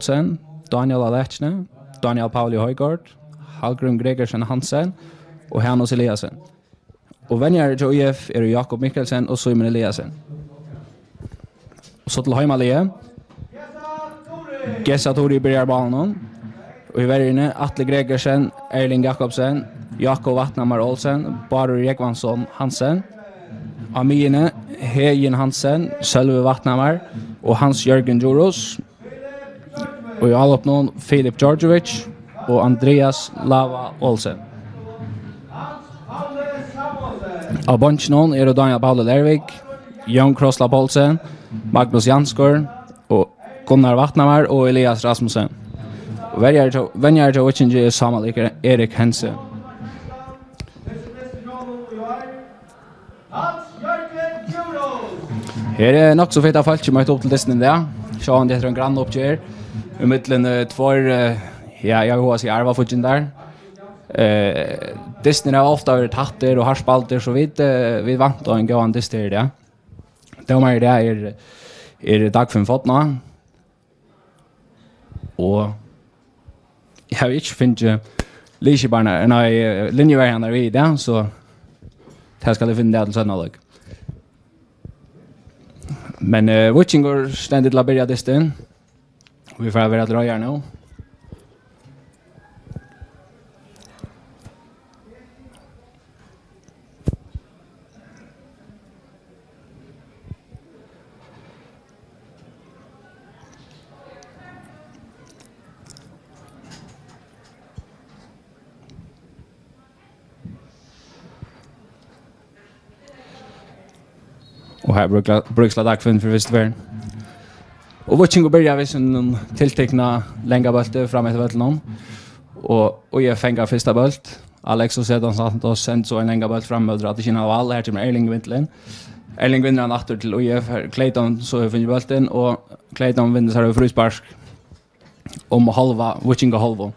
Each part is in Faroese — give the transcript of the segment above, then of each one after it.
Sen, Daniel Alechne, Daniel Pauli Højgaard, Hallgrim Gregersen Hansen og Hanus Eliasen. Og venner til UF Jakob Mikkelsen og Simon Eliasen. Og så til Heimalie. Gessa Tori börjar banan. Och i värjene Atle Gregersen, Erling Jakobsen, Jakob Vatnamar Olsen, Barur Jekvansson Hansen. Amine Hejen Hansen, Sölve Vatnamar och Hans Jörgen Joros. Och i all uppnån Filip Georgievich och Andreas Lava Olsen. Av bunchen är det Daniel Paul Lervik, Jon Krosla Olsen, Magnus Janskor och Gunnar Vatnamar och Elias Rasmussen. Vänjar till Witchinge är sammanlikare Erik Hense. Här är nog så feta folk som har upp till Disney där. Så han det är en grann uppgör. I mitten två jag har sig arva futchen där. Disney har ofta varit hatter och harspalter så vi vant och en gåan Disney där. De är det dag 5 fotna. Och jag har inte finnt Lisebarna nej linjevägarna vid där så här ska det finna det till sådana lag. Men watching går ständigt la börja Disney. Vi får vara dra nu. Och här brukar dag för festivalen. Och watching går börja vi som tillteckna länga bultar fram efter vällen och jag fänga första bult. Alex och sedan satt och sent så en länga bult fram mot att det av här till Erling Vintlen. Erling vinner en åter till UF Clayton så har finner bulten och Clayton vinner så här fruspark om halva watching och halva.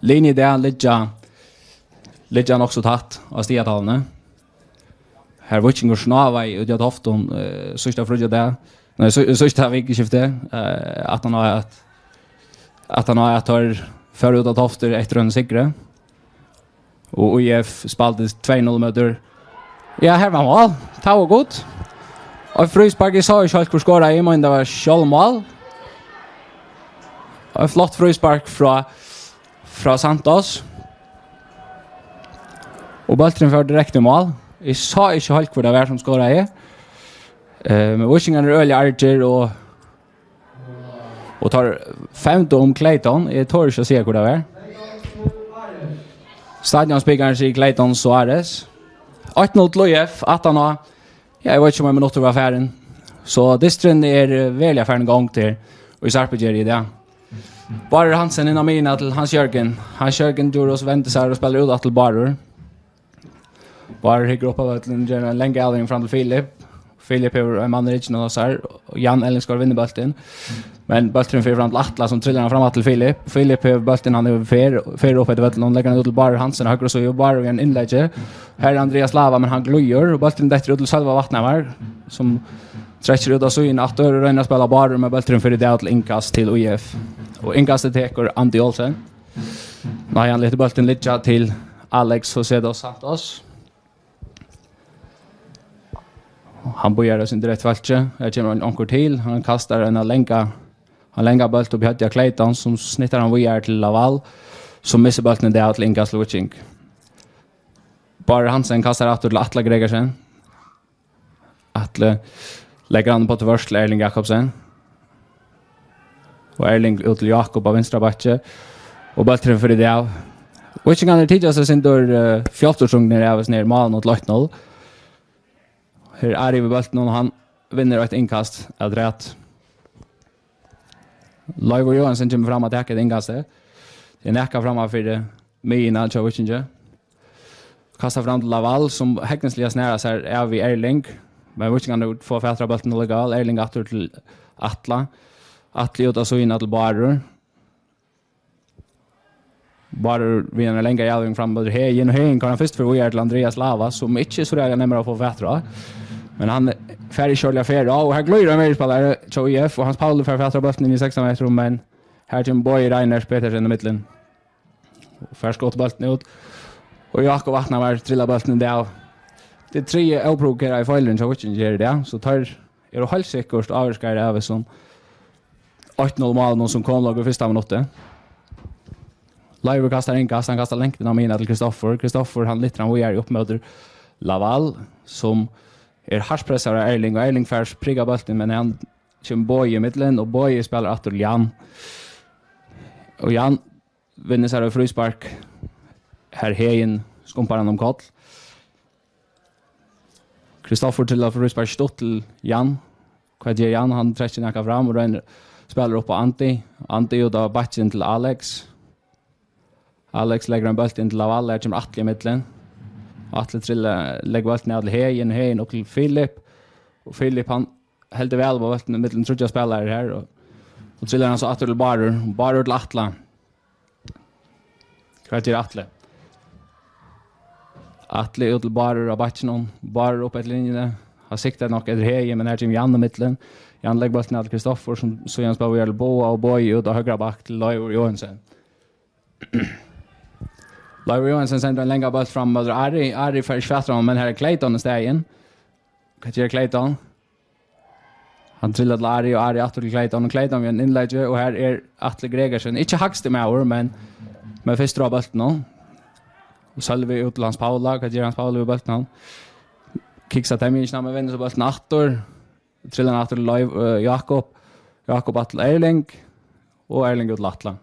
Linje där Lidjan också tatt av stiatalene. Her watching og snava i utgjort hofton sørsta frugja der. Nei, sørsta vikeskifte at han har tar før ut av hofter etter en sikre. Og UF spaltes 2-0 møter. Ja, her var mål. Ta og godt. Og fryspark sa ikke helt hvor skåra i, men det var sjølmål. Og flott fryspark fra Santos. Och bollen för direkt mål. Jag sa inte helt vad det var som skåra i. Men Washington är öliga archer och tar 15 Clayton. Jag tror inte att se vad det var. Stadionspelaren sig Clayton Suarez. 8-0 till UF. Jag vet inte om jag minuter var färden. Så distren är väl affären gång till och i Sarpegeri i det. Bara Hansen innan mina till Hans Jörgen. Hans Jörgen gjorde oss vänta sig och spelar ut till Barur. Bara hickar upp av en länge allring fram till Filip. Filip är en man rich och så här. Och Jan Ellingsgaard vinner bulten. Men bulten för fram till Atla som trillar fram till Filip. Filip har bulten han är fer upp efter någon lägger ut till Barur Hansen höger så ju Barur en inlägg. Här är Andreas Lava men han glöjer och bulten där ut till själva Vatnamar som stretcher ut av så in att och röna spela Barur med bulten för det till inkast till UF. Och inkastet tar Andy Olsen. Nej, han lite bulten lite till Alex José Santos. Han börjar sin direkt falske. Här kommer en ankor till. Han kastar en länga bolt upp i Hödja Clayton som snittar han vidare till Laval. Som missar bolten där till Inka Slovicink. Bara Hansen kastar åter till Atle Gregersen. Atle lägger han på till först till Erling Jakobsen. Och Erling ut till Jakob av vänstra backe. Och bolten för det av. Witching han tidigare så sin dörr 14-årsungen är ner malen mot 8-0. Här är det bulten och han vinner ett inkast av rätt. Leivor Johansson kommer fram att täcka inkastet. Det är näka fram för Mina Chavichinge. Kastar fram till Laval som häcknesliga snära sig är vid Erling. Men Witching kan få fätra bulten och legal. Erling åter till Atla. Atla ut och så in till Barur. Barur vinner länge jävling fram mot Hejen. Hejen kan han först för till Andreas Lava som inte så där nämmer att få fätra. Men han färdig körliga affär och här glöjer han mer spelare IF och hans Paul för att bollen in i 16 meter men här till Boy Reiners Petersen i mitten. Och först skott bollen ut. Och Jakob Vattna var trilla bollen där. Det är 3 oprovokerade i fejlen så vilken gör det så tar är det helt säkert avskär över som 8-0 mål någon som kom lag i första minuten. Live kastar en kast, han kastar längden av mina till Kristoffer han littrar och är upp möter Laval som harspressare av Erling och Erling färs prigga bollen men han kör Boy i mitten och Boy spelar att Jan. Och Jan vinner sig av frispark. Här Hejen skumpar han om kall. Kristoffer till att frispark stått till Jan. Vad gör Jan? Han träcker näka fram och den spelar upp på Antti. Antti och då batchen till Alex. Alex lägger en boll in till Laval, där kommer Atle i mitten. Atle trilla lägger bollen ner till Hejen upp till Filip. Och Filip han helt väl på bollen i mitten tror jag spelar här och trillar han så Atle till Barur till Atle. Vad gör Atle? Atle ut till Barur och batchen Barur upp ett linje. Har siktat nog ett Hejen men här kommer Jan i mitten. Jan lägger bollen ner till Kristoffer som så Jan spelar Boa och Boy ut och högra back till Leivor Johansson. Leivor Johansson sänder en längre boll fram mot Ari för Schwattron men här är Clayton i stegen. Vad gör Clayton? Han trillar till Ari och Ari åter till Clayton och Clayton med en inlägg och här är Atle Gregersen. Inte högst med år men först drar bollen nu. Och Sölvi ut till Hans Paula. Vad gör Hans Paula i bollen? Kicksar Temminchna med vänder så bollen åter. Trillar åter till Jakob. Jakob till Erling och Erling ut till Atle.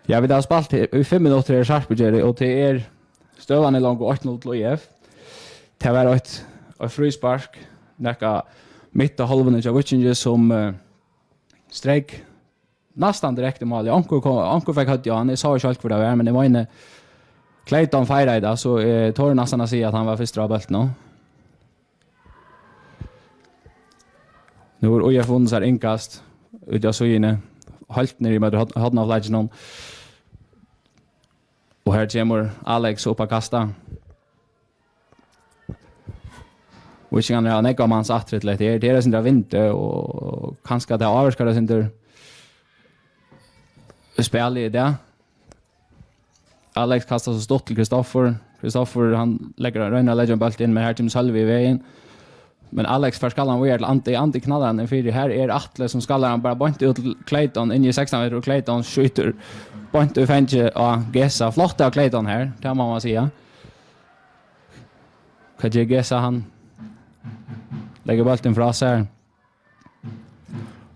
Ja, vi har spalt i 5 minuter i Sarpsborg och det stövande långt 8-0 till IF. Det var ett frispark. Näka mitt och halvan av Witchinges som strejk nästan direkt i mål. Anko fick hött han. Jag sa själv för det var men det var inne Clayton firade idag så tar nästan att säga att han var första bollen nu. Nu har IF vunnit så inkast ut jag så inne halt ner i med hade av Legend och här kommer Alex upp att kasta. Och sen har han mans attret det är sin där vinter och kanske det avskar det sin där spel i det. Alex kastar så stort till Kristoffer han lägger röna Legend boll in med här till Sölvi i vägen. Men Alex förskallar han till anti knallar han för här är Atle som skallar han bara bort ut till Clayton in i 16 meter och Clayton skjuter bort ut fänge och Gessa flott av Clayton här kan man säga. Kan jag Gessa han lägger bollen från sig.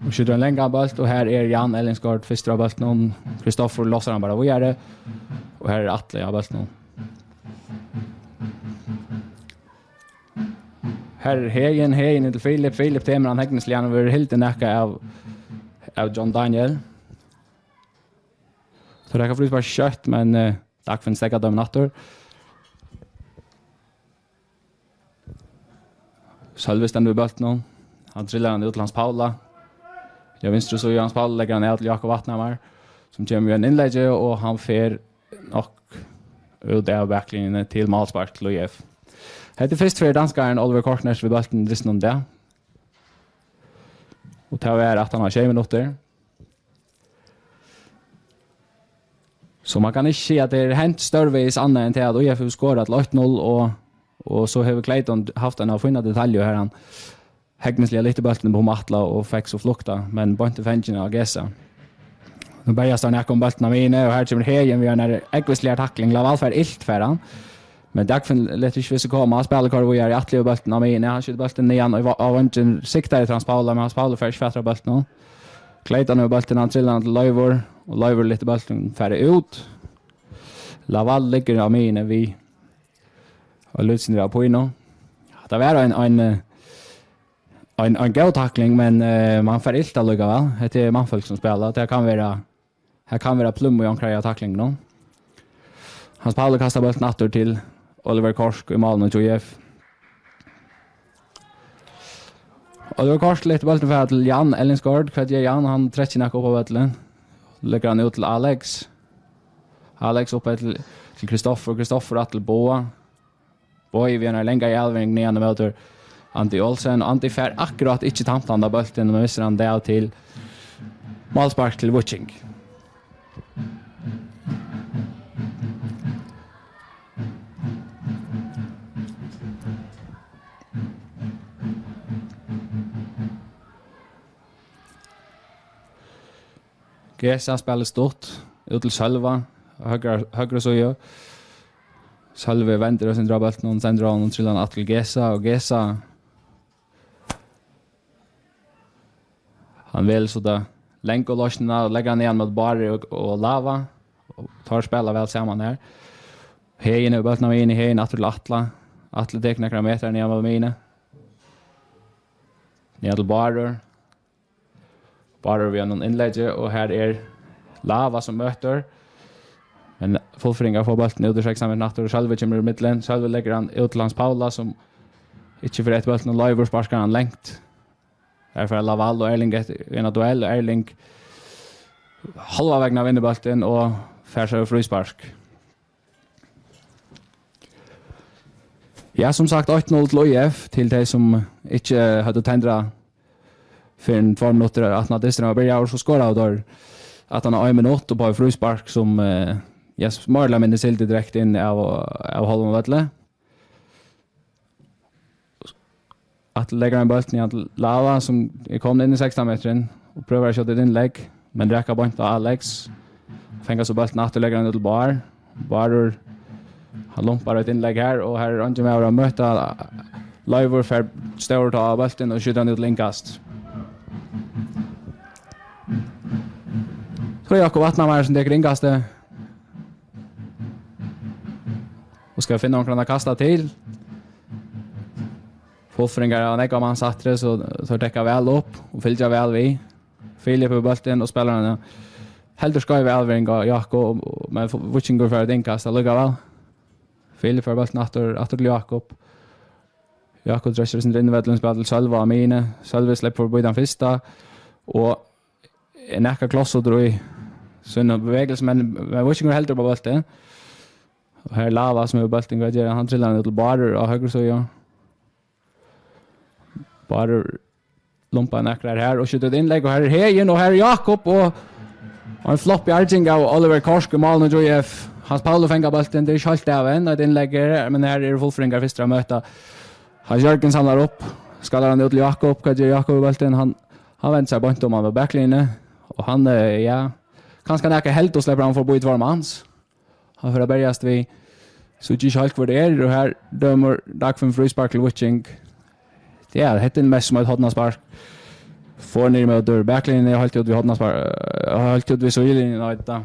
Och skjuter en längre boll och här är Jan Ellingsgård första bollen Kristoffer lossar han bara vidare och här är Atle av bollen. Här Hejen till Filip Temer han häcknesligen över helt en näka av John Daniel. Så det kan flytta bara kött men tack för en stäcka dominator. Sölvi ständer vid bollen nu. Han trillar han ut till Hans Paula. Jag vinster så Hans Paula lägger han ner till Jakob Vattnamar som kommer en inlägg och han fer och ut av backlinjen till målspark till IF. Det är först för danskaren Oliver Korsnäs vid bollen dristen om det. Och det är att han har 20 minuter. Så man kan inte se att det är hänt störvis annat än till att IF har skårat 8-0 och så har Clayton haft en av fina detaljer här. Han häcknesliga lite bollen på Matla och fick så flukta men bara inte fängen av Gessa. Nu börjar han näka om bollen av inne och här kommer Hejen vi har en äggvisliga tackling. Laval för ilt för han. Men Dagfinn lät inte vissa komma. Han spelar kvar och gör i Atle och bollen av inne. Han skjuter bollen igen och av en siktar i Hans Paula men Hans Paula för svättra bollen. Clayton och bollen han trillar till Leivor och Leivor lite bollen färre ut. Laval ligger av inne vi och Lutsen drar på inne. Det var en god tackling men man får ilt att lugga väl. Det är manfolk som spelar. Det kan vara plum och omkring tackling nu. Hans Paula kastar bollen åter till Oliver Korsk i mål mot IF. Oliver Korsk lite bollen för till Jan Ellingsgård. Vad gör Jan? Han träcker näka upp på bollen. Lägger han ut till Alex. Alex upp till till Kristoffer att till Boa. Boy vi har länge i Alving ner möter Antti Olsen. Antti fär akkurat inte tamtanda bulten men visar han där till målspark till Witching. Gesa spelar stort ut till Sölva högra så gör Sölve vänder och sen drar bollen och sen drar han till att till Gesa och Gesa han vill så där länka och lossna och lägga ner mot Barry och Lava och tar spela väl samman här. Hejen är bollen in i hejen att till Atle tecknar några meter ner mot mina. Ner till Barry vi har någon inlägg och här är Lava som möter. Men fullfringar får bollen ut i 6 meter och själv kommer i mitten. Själv lägger han ut till Hans Paula som inte för ett bollen och Liver sparkar han längt. Här för Laval och Erling en duell och Erling halva vägen vinner bollen och fär sig frispark. Ja, som sagt 8-0 till IF till de som inte hade tändra för en 2 minuter att när det var började så skåra och då att han har 1 minut och på frispark som yes Marla men det silte direkt in av Holm Vatle. Att lägga en boll ner till Lava som kom in i 16 meter och prövar att köra ett inlägg men räcker bara inte Alex. Fänger så bollen att lägga den till Bar. Bar han lumpar ett inlägg här och här är han med att möta Liver för stor ta bollen och skjuta den till inkast. Så Jakob Vattnamar som det kringaste. Och ska finna någon att kasta till. Fullfringar av Nekka man satt det så täcka väl upp och fyllja väl vi. Filip på bollen och spelarna helt ska väl ringa Jakob men watching går för att inkasta lugga väl. Filip för bollen att till Jakob. Jakob dresser sin invädlens spel till Sölva och Mine. Sölva släpper på den första och Nekka kloss och drog såna bevägelser men watching går helt på bollen. Och här Lava som är bollen vad gör han trillar ner till Barr och höger så ja. Bara lumpa näkrar här och skjuter inlägg och här är Hejen och här är Jakob och en flopp i Arginga och Oliver Korsk och Malmö JF. Hans Paolo fänger bollen, det är helt av en ett inlägg men här är det fullfringar först att möta. Hans Jörgen samlar upp, skallar han ut till Jakob, kan ge Jakob bollen, han vänder sig bort om han var backlinje och han ja, kanske näka helt och släpper han för bo i tvåmans. Han får börjast vi så inte helt vad det är och här dömer Dag från frispark till Witching. Det är helt en mest som ett hodnaspark. Får ner med dörr backlinjen är helt ut vi hodnaspark. Helt ut vi så linjen och detta.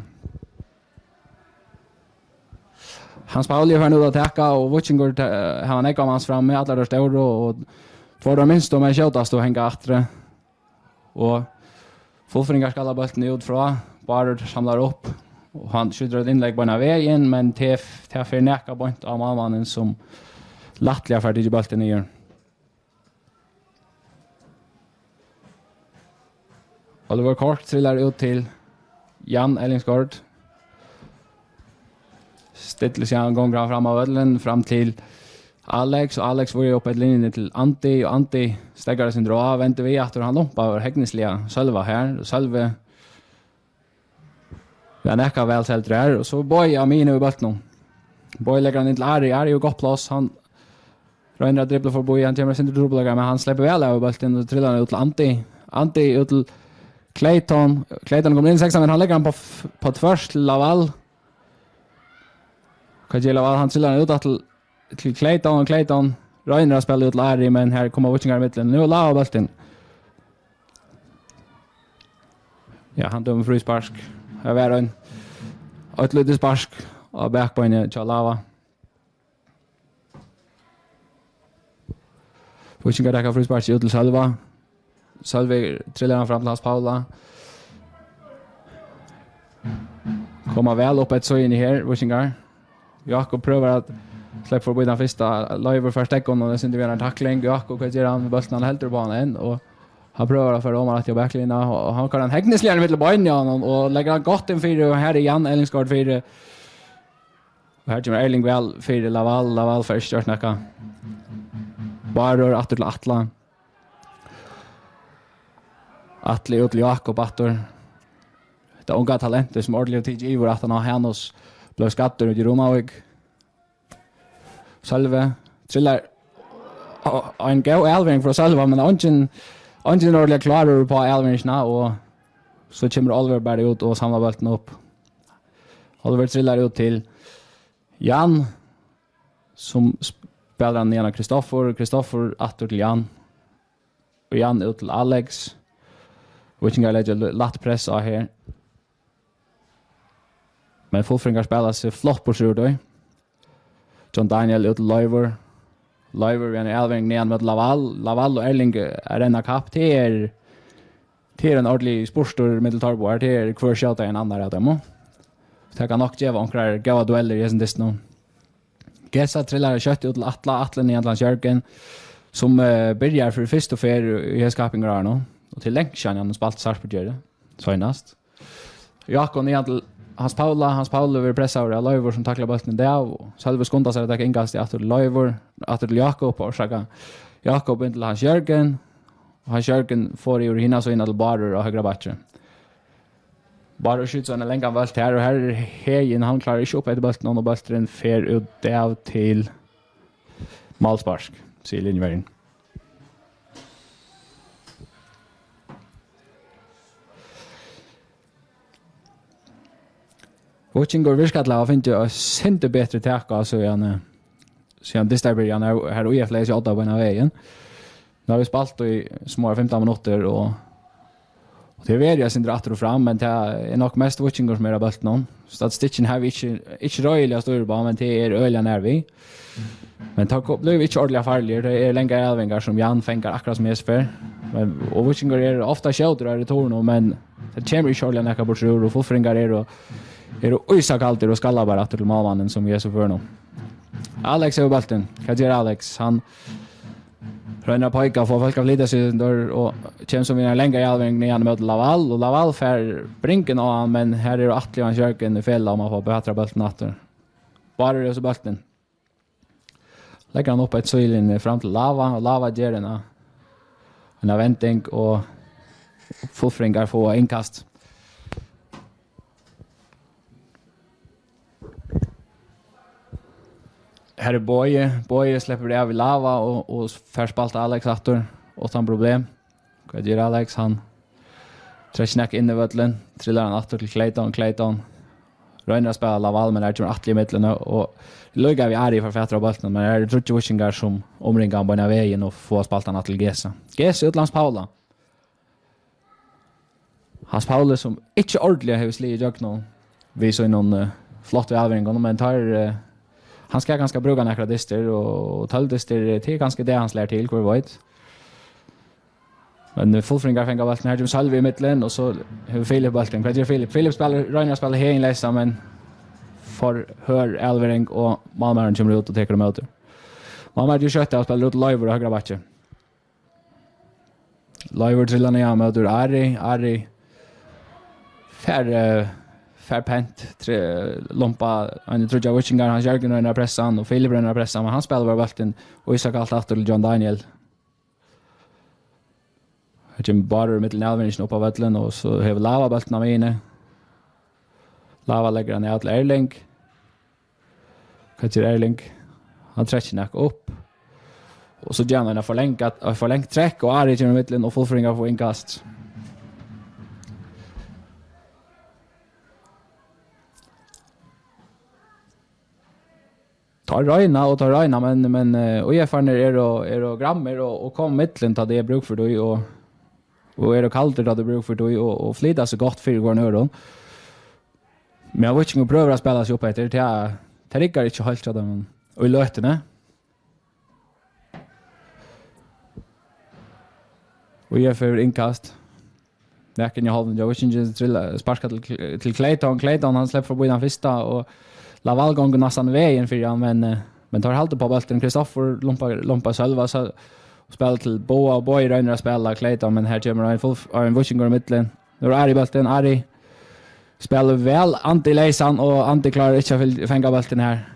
Hans Pauli har nu att täcka och Witching går han är kommer fram med alla röst euro och får de minst de är skjutast och hänga efter. Och fullfringar ska alla bollen ut från bara samlar upp och han skjuter ett inlägg på en vägen men till för näka bort av mannen som lattliga för att bollen ner. Oliver Kork trillar ut till Jan Ellingsgård. Stiller sig en gång fram av ödlen fram till Alex och Alex får ju upp ett linje till Antti och Antti stäggar sin dra väntar vi att han lompar över häckningsliga Sölva här och Sölve vi näka väl helt där och så Boy Amino i bollen. Boy lägger han in till Ari och gott plats han röndrar dribblar för Boy han kommer sin dribblar men han släpper väl över bollen och trillar ut till Antti ut till Clayton kommer in 6 men han lägger han på först till Laval. Kan Laval han trillar ut till Clayton Röjner spelar ut Larry men här kommer Witchingar i mitten. Nu Laval bollen. Ja, han dömer frispark. Här var en utlödes spark av backpoint till Lava. Witchingar där kan frispark ut till Sölva. Sölve trillar han fram till Hans Paula. Kommer väl upp ett så in i här, Witchingar. Jakob prövar att släppa för den första. Liver först täckon och det syns det en tackling. Jakob kan göra han med bollen han helt på banan och han prövar för dem att jag backlinja och han kan en häckningslinje mitt på banan och lägger han gott in för här i Jan Ellingsgård för Här kommer Erling väl för Laval för störtnacka. Bara att till Atla. Atle ut till Jakob Attor. Det unga talentet som ordentligt tid i var att han har hennes blev skatter ut i Romaug. Salve trillar en go Alving för Salve men ungen ordentligt klarar på Alvingsna och så kommer Oliver bara ut och samlar bollen upp. Oliver trillar ut till Jan som spelar han ner Kristoffer Attor till Jan. Och Jan ut till Alex. Vikingar lägger lätt press av här. Men Fullfringar spelar sig flott på sjur då. John Daniel ut till Leiver. Leiver är en Elving ner med Laval och Erling är en kapp till en ordentlig sportstor medeltarbo. Det är kvar skjuta en annan av dem. Det kan nog ge vankrar gåa dueller i sin distno. Gessa trillar kött ut till Atlen i Atlantsjörken som börjar för först och för i skapingar nu. Och till längkjan han spalt Sarpsborg så inast. Jakob ner till Hans Paula vill pressa över Leiver som tacklar bollen där och själva skundar sig att det ingås till att Leiver att till Jakob och Saga. Jakob in till Hans Jörgen. Och Hans Jörgen får ju hinna så in till Barer och högra backen. Barer skjuter en längan volt här och här Hejen han klarar inte upp ett bollen och bollen fer ut där till Malsparsk. Ser linjevägen. Vikingar virkatla har finnt ju sent bättre täcka så han distribuerar här och EF läser 8 på en vägen. Nu har vi spalt i små 15 minuter och det är väl sin drattor fram men det är nog mest Vikingar som är bäst någon. Statistiken har vi inte röjliga stora bara men det är öliga när vi. Men tack blev vi inte ordentligt farliga. Det är längre Elvingar som Jan fänkar akkurat som Jesper. Men och Vikingar är ofta skjuter i return men det kommer inte ordentligt näka bort och Fullfringar är Isak alltid och skallar bara till malmannen som är så för nu. Alex är bollen. Vad gör Alex? Han rönnar pojkar för folk av lite sig där och känns som en längre Elving ner mot Laval och Laval för brinken av han men här är Atle och Jörgen i fälla om man får bättre bollen åter. Bara det så bollen. Lägger han upp ett söjlen fram till Lava och Lava ger en väntning och Fullfringar får inkast. Här är Boye släpper det av i Lava och färspalta Alex Attor utan problem. Vad gör Alex? Han träcknack in i vötlen, trillar han Attor till Clayton. Röjnar spelar Laval men är till Atle i mitten och luggar vi är i för fätra bollen men är det tror Vikingar som omringar på den vägen och får spaltarna till Gesa. Gesa utlands Paula. Hans Paula som inte ordentligt har slagit i ögonen. Vi så i någon flott övergång men tar han ska ganska bruga några dister och talldister till ganska det han slår till kvar vet. Men Fullfringar fänger bollen här till Salve i mitten och så har Filip bollen. Vad gör Filip? Filip spelar här inläsa men för hör Elvering och Malmaren kommer ut och tar dem ut. Malmaren gör kött och spelar ut Leiver och högra backe. Leiver trillar ner med Ari Fairpent lompa han tror jag Vikingar han Jörgen och pressan och Filip och pressan men han spelar bara bollen och Isak allt till John Daniel. Jim Barter mittel Elvingen upp på vattnet och så har Lava bollen av inne. Lava lägger han ut till Erling. Katjer Erling. Han träcker nack upp. Och så gör han en förlängt träck och Ari i mitten och Fullfringar får inkast. tar Reina men och erfarna är och grammer och kom mitten ta det bruk för då och är det kallt då det bruk för då och flida så gott för går ner då. Men jag vet inte pröva att spela sig upp efter det rickar inte helt så dem och lötene. Och jag för inkast. Där kan jag hålla jag vet inte till sparka till Clayton han släpper förbi den första och Laval gånger nästan vägen för han men tar halt på bollen Kristoffer lompa själva så spelar till Boy Reiner spelar Clayton men här kommer en Vikingar i mitten. Nu är i bollen Ari spelar väl anti-Leisan och anti-klarar inte att fänga bollen här.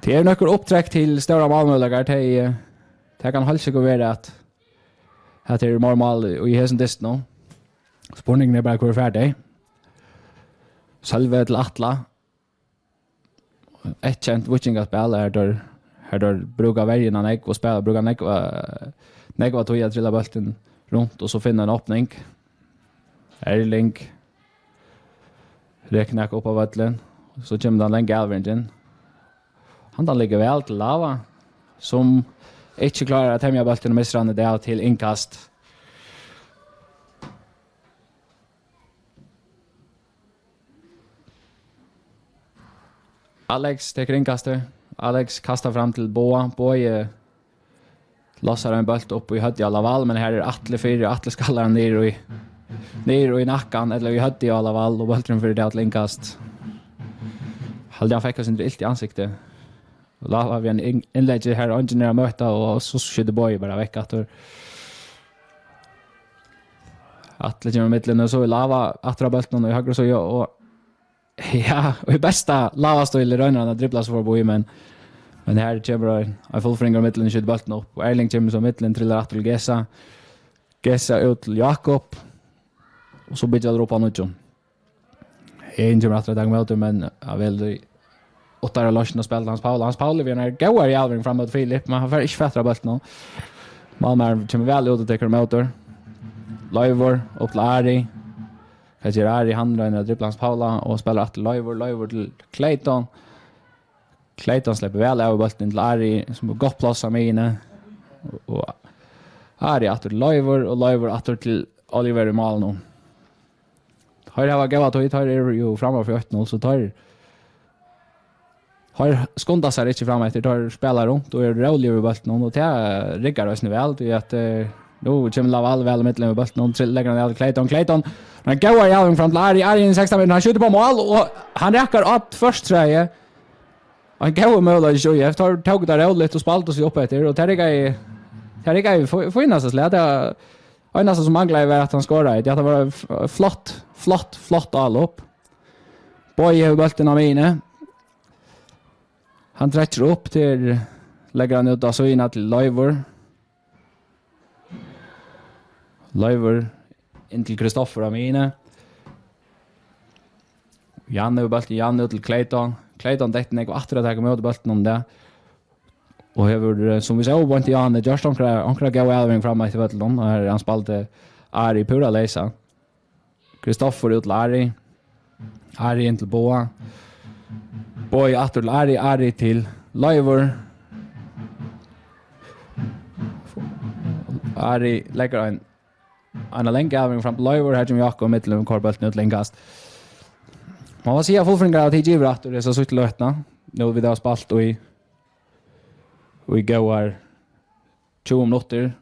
Det är några uppträck till stora målmöjligheter till det kan hålla sig över att det är normal i hessen dist nu. Spårningen är bara kvar färdig. Själva till Atla. Ett känt Witchinga-spel är där brukar välja en ägg och spela, brukar negva tog jag trilla bulten runt och så finna en öppning. Erling räknar upp av vattlen. Så kommer den länge avringen. Han ligger väl till Lava som inte klarar att hämja bulten och missar han det till inkast. Alex tar inkastet. Alex kastar fram till Boa. Boa lossar en bult upp i hödd i alla fall, men här är Atle 4. Atle skallar han ner och i nacken eller i hödd i alla fall och bulten för det att inkast. Halde han fick oss inte ilt i ansiktet. Och då har vi en inlägg här och ingenjöra möta och så skydde Boy bara väck att Atle kommer mittlen och så i lava attra bulten och i höger så och ja, och i bästa lavastöjl i rönnarna dribblas för Boy men här kommer en fullfringer mittlen och skydde bulten upp och Erling kommer som mittlen trillar att till Gessa ut till Jakob och så bidrar det upp av Nudjon. En kommer att rädda möte men jag vill åtta Larsen och spela Hans Paul vi är goar i Alving framåt Filip men han får inte fättra bulten. Malmö kommer väl ut och tar motor. Leivor upp till Ari. Kanske Ari handlar när dribblar Hans Paula och spelar att Leivor till Clayton. Clayton släpper väl över bulten till Ari som har gått plats av mina och Ari att till Leivor och Leivor att till Oliver i mål nu. Har det var gavat och tar ju framåt för 8-0 så har skondat sig inte fram efter tar spelar runt och är rolig över bulten och det riggar oss nu väl till att nu kommer Laval väl mittlen över bulten och lägger han ner Clayton han går i Alving fram till Ari i 16 minuter han skjuter på mål och han räcker att först träje han går mål och så jag tar tog där roligt och spalt och så upp efter och Terriga får innan så släda och nästan som manglar är att han skorar det var flott all upp Boy över bulten av mina. Han träcker upp till lägger han ut så in till Leivor in till Kristoffer Amine. Janne till Clayton täckte ner och att mot bulten om det. Och över som vi såg vant Janne just onkra gå Alving fram till bulten och han spaltade Ari pura läsa. Kristoffer ut till Ari in till Boa. Boy att Ari till Leivor. Ari lägger en länk Alving fram till Leivor här som Jakob mittlen med korbulten ut länkast. Man var säga fullfringar att giver att det så sitt lötna. Nu vi där spalt och vi går 20 minuter.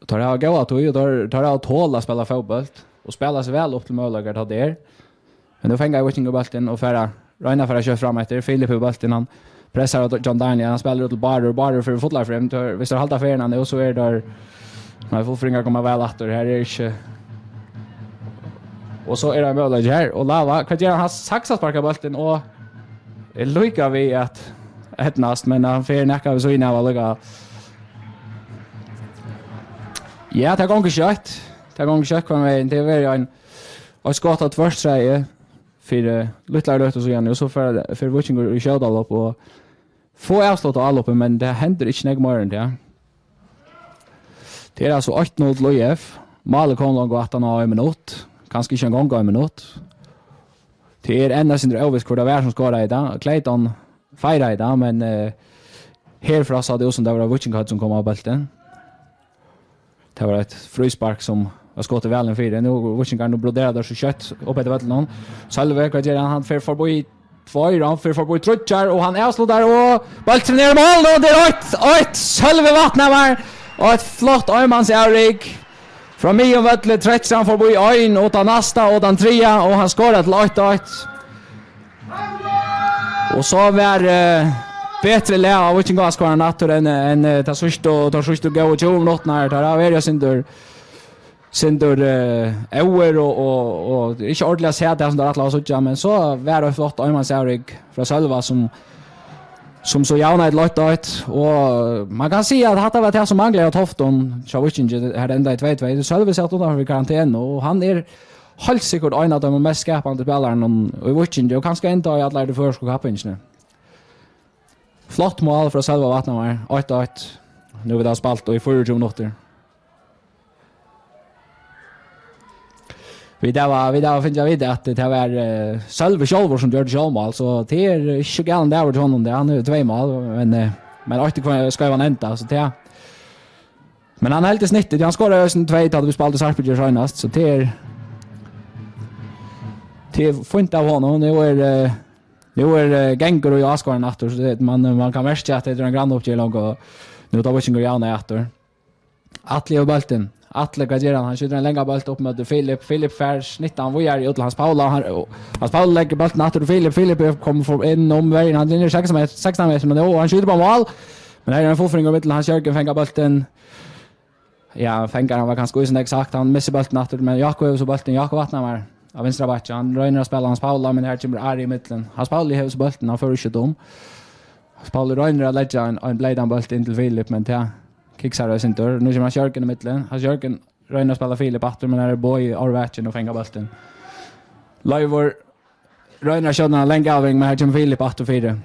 Tar jag gå att och tar jag att hålla spela fotboll och spela sig väl upp till möjligheter att det. Men då fänger jag Witchinga bulten och färra Reina för att köra fram efter Filip på bulten han pressar John Daniel han spelar ut till Barder för fotboll för hem visst har halta färna och så är där när fullfringar kommer väl att det här är inte och så är det möjligt här och Lava kan göra hans saxa sparka bulten och lycka vi att ettnast men han får näcka så innan var lugga. Ja, det går kött. Det går kött kommer vi inte över en skott att först säga för lite lätt och så igen och så för Witchinga i Sheldal upp och få avslut och all upp men det händer inte något mer än det. Det är alltså 8-0 till IF. Målet kom långt och 18 av en minut. Kanske inte en gång en minut. Det är ända sin övis för det var som skårar idag. Clayton firar idag men härifrån så hade det som det var Witchinga som kom av bulten. Det var ett frispark som var skottet väl en fyra. Nu Witchinga nu broderade så kött upp efter vattnet. Salve kan göra han för förbi 2 han för förbi trutchar och han avslutar och bulten ner mål och det är ett Salve vattnet var och ett flott Öjmans Erik. Från mig och Vettle träcker han förbi Öjn och tar nästa och den 3 och han skorar till 8-8. Och så var bättre läge av Witchinga skorar natter än ta sist och gå 20 minuter när där är jag synder Sindur över och inte ordentligt se det som där alla så men så var det flott Ayman Saurig från Sölva som så gärna ett lott och man kan se att det var det som manglar att Hofton Chavichin hade ända i 2-2 Sölva satt under karantän och han är helt säkert en av de mest skapande spelarna i Wichin och kanske inte i alla de första kappingarna. Flott mål från Sölva Vatnamar 8-8. Nu vill det ha spalt och i 40 minuter. Vi där finns jag vid att det var Sölve själv som gör det självmål så det är inte galen där till honom det han är 2 mål men alltid ska vara ända så det men han är helt snittigt han skorar ju 2 att vi spelade Sarpsborg senast så det är fint av honom nu är Gengur och Askaren efter så man kan märka att det är en grand uppgång och nu tar vi inte gärna efter Atle och Bulten Atle Gajeran han skjuter en längre boll upp mot Philip Färs 19 var i Hans Paula lägger bollen efter Philip kommer in om vägen han linjer 16 meter men han skjuter på mål men här är en fullfring och mitt hans Jörgen fänger bollen ja fänger han var ganska inte exakt han missar bollen efter men Jakob så bollen Jakob Vatnamar av vänstra backen han rönar spela Hans Paula men här kommer Ari i mitten Hans Paula har så bollen han får inte dom Hans Paula rönar att lägga en blade boll in till Philip men till kicksar oss inte. Nu kommer Jörgen i mitten. Hans Jörgen rönar spela Filip efter men är boy Arvatchen och fänga bollen. Leivor rönar köna länge aving med här kommer Filip efter 4.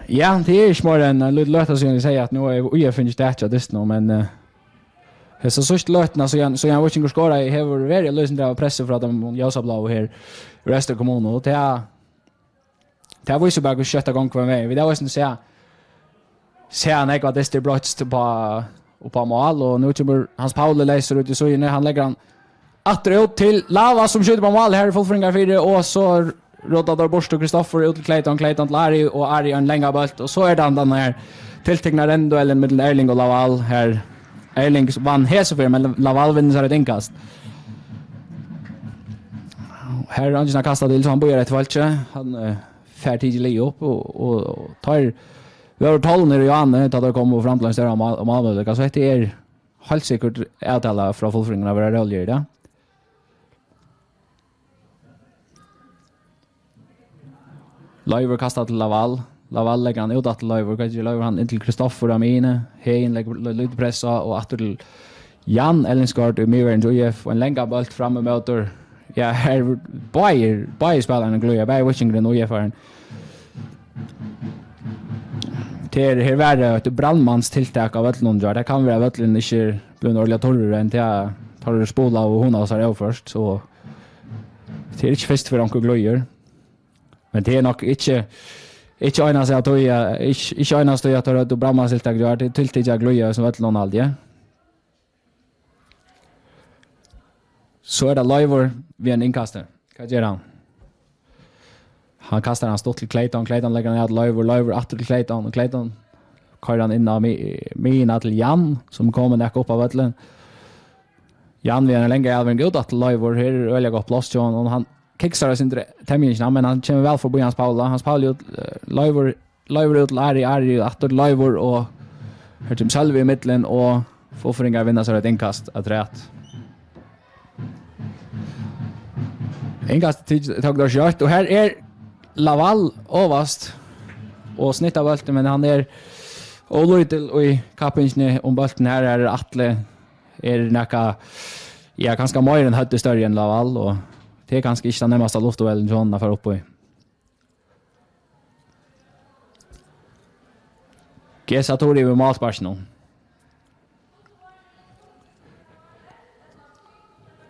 Ja, det är smart en lite lätt att säga att nu är vi finished that just nu men det är så sist lättna så jag watching skora i have very losing av press för att de Josa Blå här resten kommun och det var ju så bara kötta gång kvar med. Vi där måste säga han vad det är brotts på mål och nu kommer Hans Paul läser ut i så inne han lägger han åter till Lava som skjuter på mål här fullfringar 4 och så Rodda Borst och Kristoffer ut till Clayton till Ari och Ari en längre boll och så är det den här tilltäckna duellen mellan Erling och Laval här Erling vann Hesefer men Laval vinner så ett inkast här han just kastar till så han börjar ett valche han färdig upp och tar vi har 12 ner i Anne att det kommer fram till en större mål så det är helt säkert att alla från fullfringen av våra roller där. Leivor kastar till Laval lägger han ut att Leivor han in till Kristoffer Amine Hein lägger lite pressa och att till Jan Ellensgaard och Mirren Joef och en längre boll fram med motor ja här Bayer spelar en glöja Bayer watching den Joef för det här var ett brandmans tilltag av Ötlund det kan vara Ötlund inte bli några torrare än till tar spola och hon har så här först så det är inte fest för onkel glöjer men det är nog inte ena så att inte ena så att det brandmans tilltag gör det tilltag glöjer som Ötlund aldrig så är det Leivor vid en inkastare vad gör han kastar han stått till Clayton lägger ner Leivor åter till Clayton och Clayton kör han in av mina till Jan som kommer näck upp av vattnet Jan vill länge även god att Leivor här öliga gå plats John och han kicksar sin tämligen men han kommer väl förbi Hans Paul Leivor ut Ari åter Leivor och här till själv i mitten och förringar vinner så ett inkast att rätt inkast tog då kört och här är Laval överst och snittar bollen men han är olojal i kappingne om bollen här är Atle är näka ja ganska mer än hade större än Laval och det är ganska inte närmast luftduellen John för uppe i Gesatori med målsparsen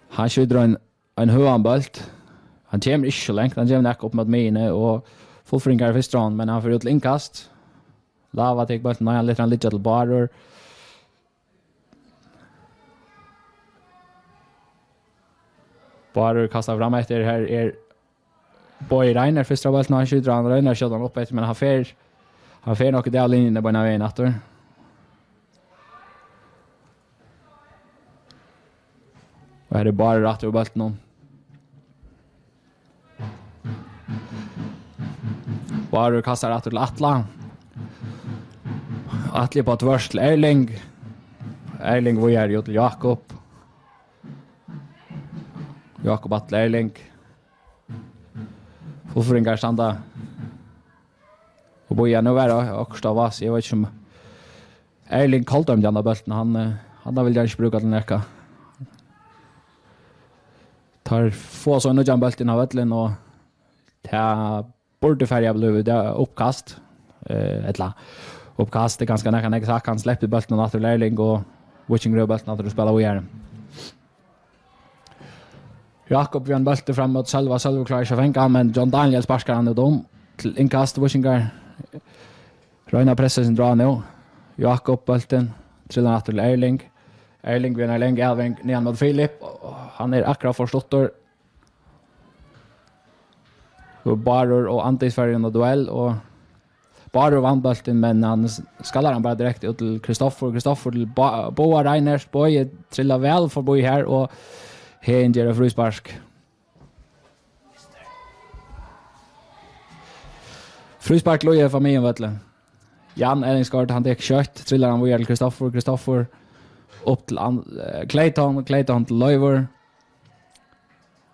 han skjuter en höanboll han kommer inte så länge, han kommer näck upp mot mine och fullfringar först strand men han får ut inkast. Lava tar bollen när han lite till Barrer. Barrer kastar fram efter här är Boy Reiner första bollen han skjuter han Reiner skjuter han upp efter men han fer nog där linjen på vägen efter. Och här är Barrer rätt över bollen. Barrer kastar åter till Atla på ett vörst till Erling. Erling var ju till Jakob. Jakob Atle Erling. Fullföringar standa. Och boja nu vara också av oss. Jag vet inte om Erling kallt om den där bulten. Han har väl inte brukat den näka. Tar få så nödjan bulten av Ötlen och ta borde färja blev det uppkast. Ettla uppkast det ganska näka exakt han släppte bulten och naturligt Erling och watching röd bulten att spela och göra. Jakob vi en bulten framåt själva klarar sig fänga men John Daniel sparkar han och dom till inkast Washington. Röna pressen drar nu. Jakob bulten trillar naturligt Erling. Erling vinner länge Elving ner mot Filip. Han är akkurat förståttor. Och Barur och Antisfärgen och duell och Barur vann bulten men han skallar han bara direkt ut till Kristoffer till Boa Reiners. Boy trillar väl för Boy här och hänger av fruspark. Fruspark lojar familjen Vettle. Jan Ellingsgaard han tek kött trillar han till Kristoffer upp till Clayton till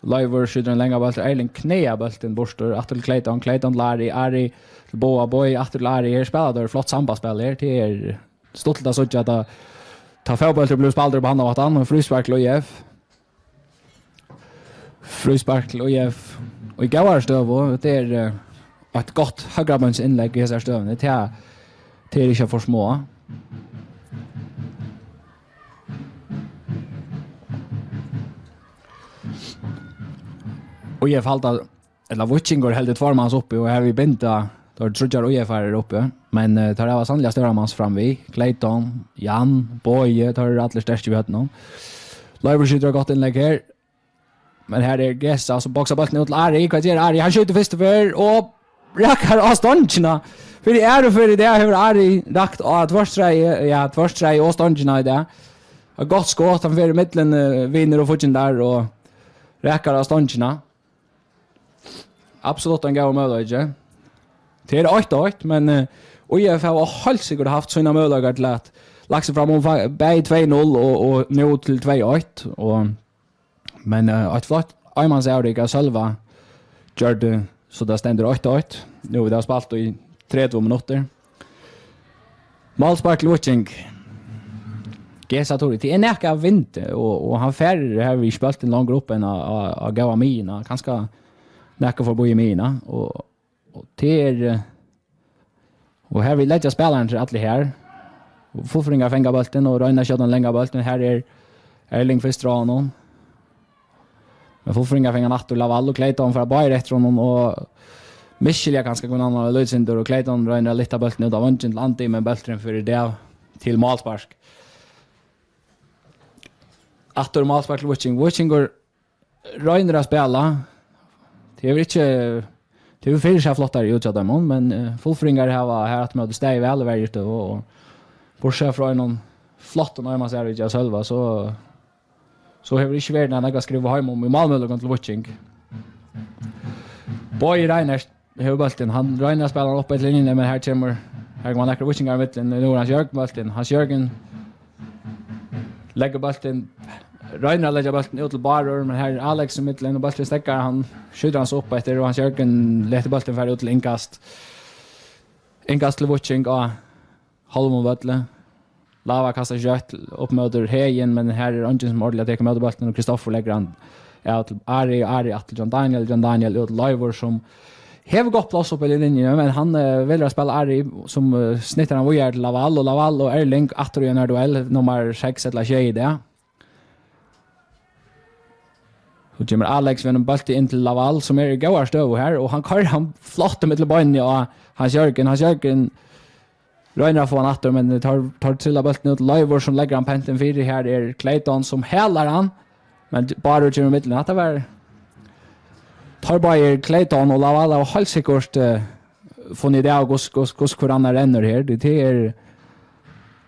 Löjver skjuter en länga boll till Erling knäa bollen borstar att till Clayton Larry Ari till Boa Boy att till Larry här spelar där flott sambandsspel här till stolt att så att ta fotboll till Bluespalder på handen och han och fruspark till OIF och i gåvar stöv och det är ett gott högrabens inlägg i dessa stöven det är inte för små. Och jag falta eller Witchinger hade två mans uppe och här vi binta då trudjar och jag är uppe men tar det var sannliga stora mans fram vi Clayton Jan Boye tar alla största vi hade någon Live skjuter gott inlägg här men här är Gessa som boxar bollen ut till Ari vad gör Ari han skjuter först för och rackar av stångarna för det är för det har Ari rakt att tvärstrej och stångarna där har gott skott han för mitten vinner och får där och rackar av stångarna. Absolut en god möjlighet. Det är 8-8 men OIF har helt säkert haft sina möjligheter till att lagt sig fram om bäg 2-0 och nu till 2-8 och men ett flott Aymans Auriga själva gör det så det ständer 8-8. Nu har vi spelat i 3-2 minuter. Målspark Luching. Gesa Tori till en näka vint och han färre här vi spelat en lång grupp av goda mina ganska näka för boje mina och till och här vill lägga spelaren till alla här och Fullföringar fänga bollen och Röjna kör den länga bollen här är Erling Fistranon men Fullföringar fänga natt och Laval och Clayton för att bara rätt från honom och Michelia ganska gå annan Lödsinder och Clayton Röjna lite bollen ut av vunchen till Antti med bollen för det till målspark Attor målspark till Witchinger Röjna spela det är inte det är för sig flottare ut av dem men Fullföringar här att möta steg väl väldigt och bortsett från någon flott och när man ser det själva så har vi inte varit när jag skriver hem om i Malmö och till Witching. Boy Reiners har bollen han Reiner spelar upp ett linje men här kommer här går man lägger Witching i mitten nu Hans Jörgen bollen Hans Jörgen lägger bollen Reiner lägger bollen ut till Barur men här Alex i mitten och bollen stäcker han skjuter han så upp efter och Hans Jörgen lägger bollen för ut till inkast till Witching och Holmon Bötle Lava kastar kött upp möter Hejen men här är ingen som ordentligt att ta möter bollen och Kristoffer lägger han till Ari att John Daniel ut Liver som har gått plats upp i linjen men han vill att spela Ari som snittar han vågar till Laval och Erling att i en duell nummer 6 eller 6 där. Så kommer Alex med en boll in till Laval som är i goda stöv här och han flottar med till bollen och Hans Jörgen Röjnar får han attor men tar trilla bollen ut Liver som lägger han penten 4 här är Clayton som hälar han men bara ut i mitten att det var tar bara Clayton och Laval och helt säkert får ni det hos hur renner här det är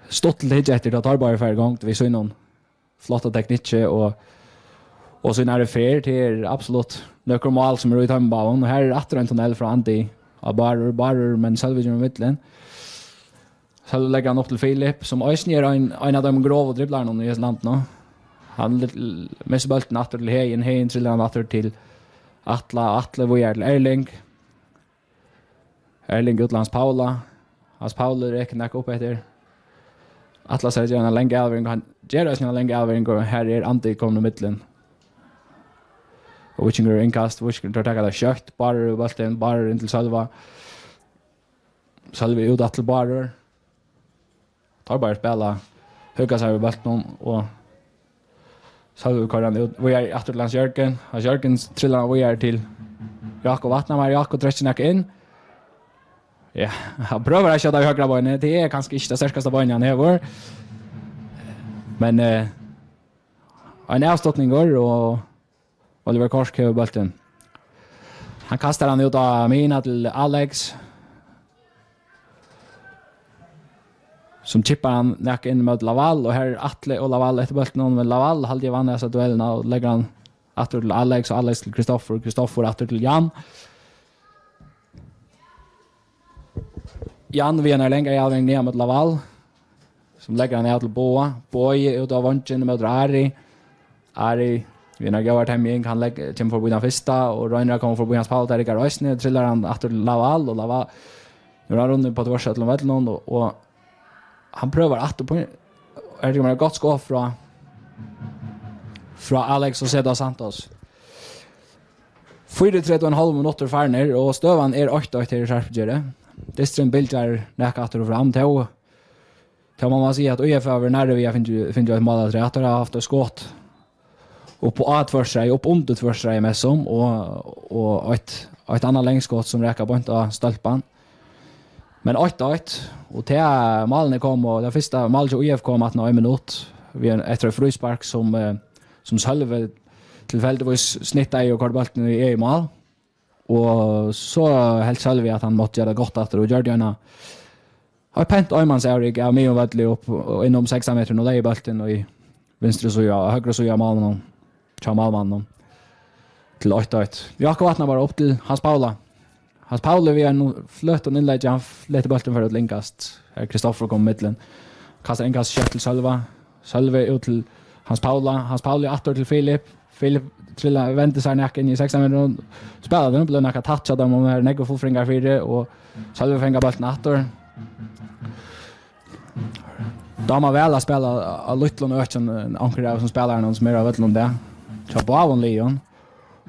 stått lite efter att tar bara för gång vi så någon flotta teknik och så när det fer till absolut nöker mål som är ute i banan och här är attor en tunnel från Antti av bara men själva i mitten Så lägger han upp till Filip som ösn är en av de grova dribblarna i landet nu. Han missar bollen åter till Hejen trillar han åter till Atle var till Erling utlands Paula. Hans Paula räknar upp efter. Atlas säger en länge avring han ger oss en länge avring och här är Ante kommer i mitten. Och Wichinger inkast, Wichinger tar tag i kött, bara bollen, bara in till Salva. Salva ut att bara. Tar bara spela höga sig över bollen och Salva kan ut. Vi är efter lands Jörgen. Jörgen trillar vi är till Jakob Vatnamar, Jakob drar in. Ja, han prövar att köra högra bollen. Det är kanske inte det starkaste bollen han har. Men en avstoppning går och Oliver Korsk har bollen. Han kastar han ut av Mina till Alex. Som chippar han näck in mot Laval och här Atle och Laval efter bollen med Laval hade ju vunnit så duellerna och lägger han åter till Alex och Alex till Kristoffer åter till Jan. Jan vinner länge i avvägning ner mot Laval. Som lägger han ner till Boa. Boy ut av vunchen mot Ari. Ari vinner Gavart hem igen. Han lägger till för början första. Och Röjnra kommer för början spalt där i Garöjsne. Trillar han efter Laval. Och Laval nu har han runt på ett varsa till Vättlund. Och han prövar att på är det gott skott från Alex och Seda Santos. 4:30,5 minuter farner. Och stövan är 8 till Skärpegere. Distrin bildar näka åter och fram till. Kan man säga att ÖF över när vi finner ett mål att rätta har haft ett skott. Och på A2 upp under 2 med som och ett annat längskott som räcker på inte stolpan. Men 8-8 och till målen kom och det första målet till ÖF kom att nå 1 minut. Vi efter frispark som själva tillfälligtvis snittar i och kortbollen i mål. Och så helt själv vi att han måste göra gott efter och gör det gärna. Har pent Öjmans Erik av mig och Vadli upp inom 6 meter och lägger bollen och i vänster så jag höger så jag Malman och Malman till 8-8. Jakob Vatna bara upp till Hans Paula. Hans Paula vi är nu flöt och inlägg han lite bollen för ett linkast. Här Kristoffer kom mitten. Kastar inkast kött till Sölve ut till Hans Paula åter till Filip trilla väntar sig näcken i 6 meter spelar den blir näka toucha dem om här nego fullfringar för det och Sölve fänga bollen åter. Dama väl att spela a little öchen ankar som spelar någon som är av Vättlund där. Så på av Leon.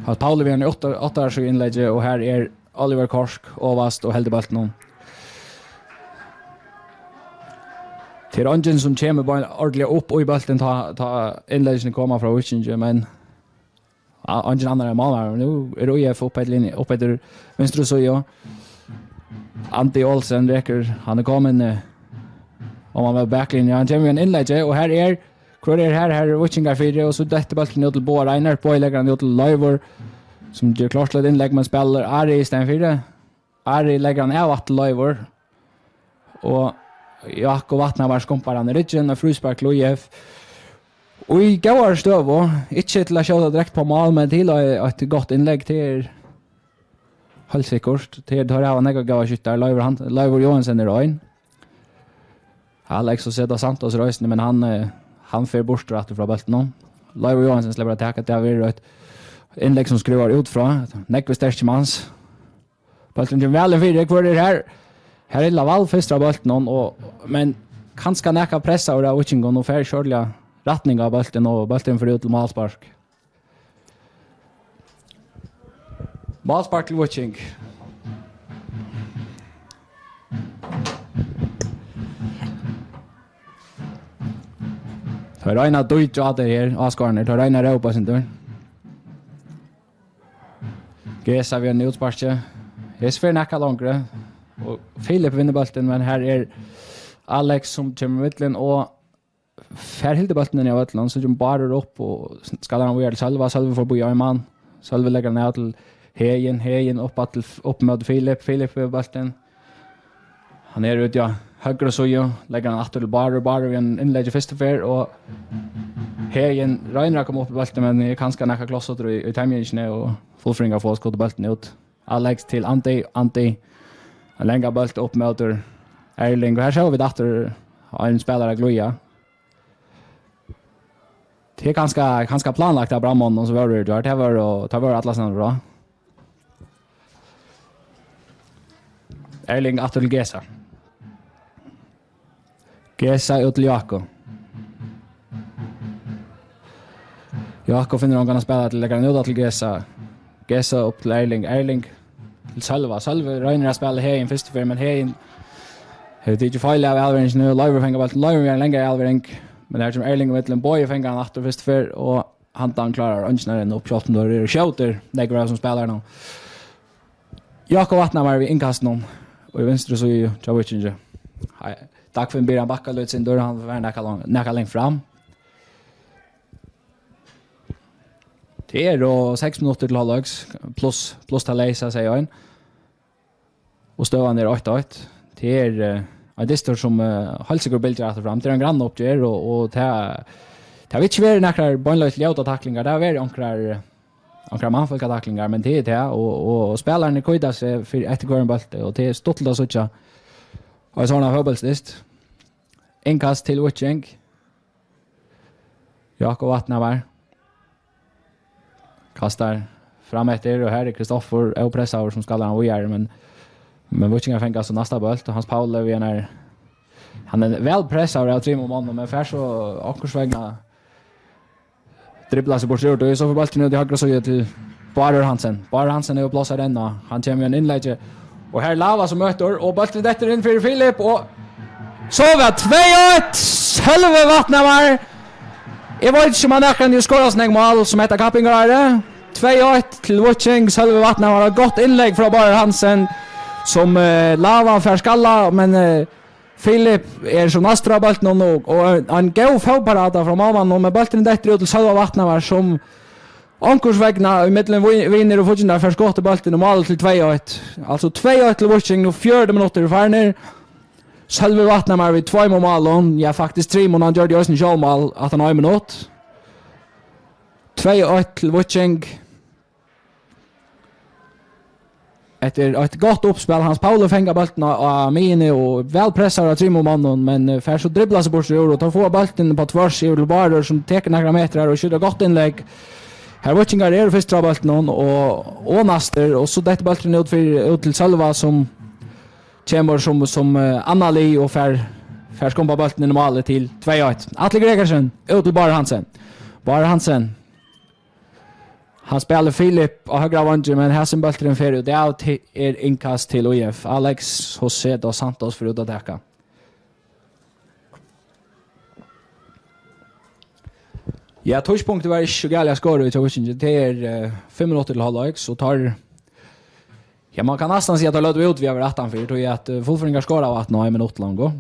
Har Paul vi en 8 så inlägg och här är Oliver Korsk överst och håller bollen. Till Rongen som kommer bara ordentligt upp och i bollen ta inläggen komma från Wichinge men Rongen andra mål nu är det UF upp efter vänster så ja. Ante Olsen räcker han är kommen om man var backlinjen han kommer en inlägg och här är här Wichinge för och så detta bollen ut till Bo Reiner på lägger han ut till Leivor som gör klart att inlägg man spelar Ari istället för det. Ari lägger han av att Leivor och Jakob Vatna var skompar han i ryggen och fruspark Lojef. Och i går stöv och inte till att köra direkt på mål men till ett gott inlägg till halvsikkert. Till har jag några gånger skjuter Leivor Johansson i röjen. Alex och Seda Santos röjsne men han får bort rätt från bollen. Leivor Johansson släpper attacka det är ett inlägg som skruvar ut från Nekve Sterchmans. Bollen till väl för det kvar det här. Här är Laval första bollen och men kanske näka pressa och Wichingon och fär körliga rättning av bollen och bollen för ut till målspark. Målspark till Wiching. Så Reina Deutsch att här Askarne tar Reina Europa sin tur. Gesa vi en utsparke. För näka långre. Och Filip vinner bollen men här är Alex som kommer mitten och fär hilde bollen i Vättlund så de bara upp och ska han vara själva får bo i man. Själva lägger ner till Hejen upp med Filip bollen. Han är ut ja högra så ju lägger han åter till bara en inlägg första för och Hejen Reiner kommer upp i bollen men kanske näka klossat i timingen och fullfringa får skott bollen ut. Alex till Ante en längre boll upp med Erling, och här ser vi dator en spelare Gloja. Det är ganska planlagt av Bramon och så var det gjort. Det var och ta var Atlasen bra. Erling Atul Gesa. Gesa ut till Jakob. Jakob finner någon att spela till lägga ner till Gesa. Gesa upp till Erling. Erling till Sölva. Sölva röjner att spela här i en första film, men här i det är ju fel av Alvering nu. Live fänger bara Live längre Alvering. Men där som Erling med en boy fänger han efter först för och han klarar önsknar upp shotten då det skjuter några som spelar nu. Jakob Vattnar var vi inkast någon och i vänster så ju Jovic. Tack för en bra backa lut sin dörr han var näka långt fram. Det är då 6 minuter till halvlags plus till läsa säger jag. Och stövan är 8-8. Det är en distor som halsigur bilder att fram. Det är en grann upp där och det har inte varit några bönlöjt ljauta tacklingar. Det har varit några manfolka tacklingar, men det är det. Och spelarna kujdar sig för ett görnbölte och det är stått att sucha. Och sådana höbelstist. Inkast till Witching. Jakob Vattnar var. Kastar fram efter och här är Kristoffer och pressar som skallar han och gör men Witching fänger så nästa boll och hans Paul Löfven han är väl pressad av Trimo Mann men för så akkursvägna dribblar sig bort och så för bollen nu det högra så till Barer Hansen. Barer Hansen är uppblåsar den och han kommer en inlägg och här Lava som möter och bollen detta in för Filip och så var 2-1 Helve Vattnar var. Jag vet inte om man kan ju skora såna mål som heter Kappingar. 2-1 till Witching. Helve Vattnar var ett gott inlägg från Barer Hansen som Lava för skalla men Filip är som nästra bollen och en god fotparada från Malman med bollen där ut till Helve Vattnar var som ankursvägna i mitten vinner och får där för skott bollen och mål till 2-1. Alltså 2-1 till Witching och 4 minuter kvar ner. Helve Vattnar var vid 2 mål. Ja, faktiskt 3 mål. Han gör det just en självmål att han har en minut. 2-1 till Witching. Efter ett gott uppspel. Hans Paolo fänger bollen av Mini och väl pressar av 3 mål. Men för så dribblar sig bort och tar få bollen på tvärs i Ulbarer som teker några meter och skjuter gott inlägg. Här Witching är det första bollen och Naster och så det bollen ut till Sölva som kommer som Annali och för skompa bollen i målet till 2-1. Atle Gregersen ut till Barer Hansen. Barer Hansen. Han spelar Filip och högra vänster men Hassan bollen för ut. Det är inkast till OIF. Alex José dos Santos för ut att täcka. Ja, touchpunkten var 20 galliga skor i Tjovicin. Det är 5 minuter till halvlags och tar ja, man kan nästan säga att det löd vi ut vi över 18 för det är att fullföringar skår av att nå en minut långt.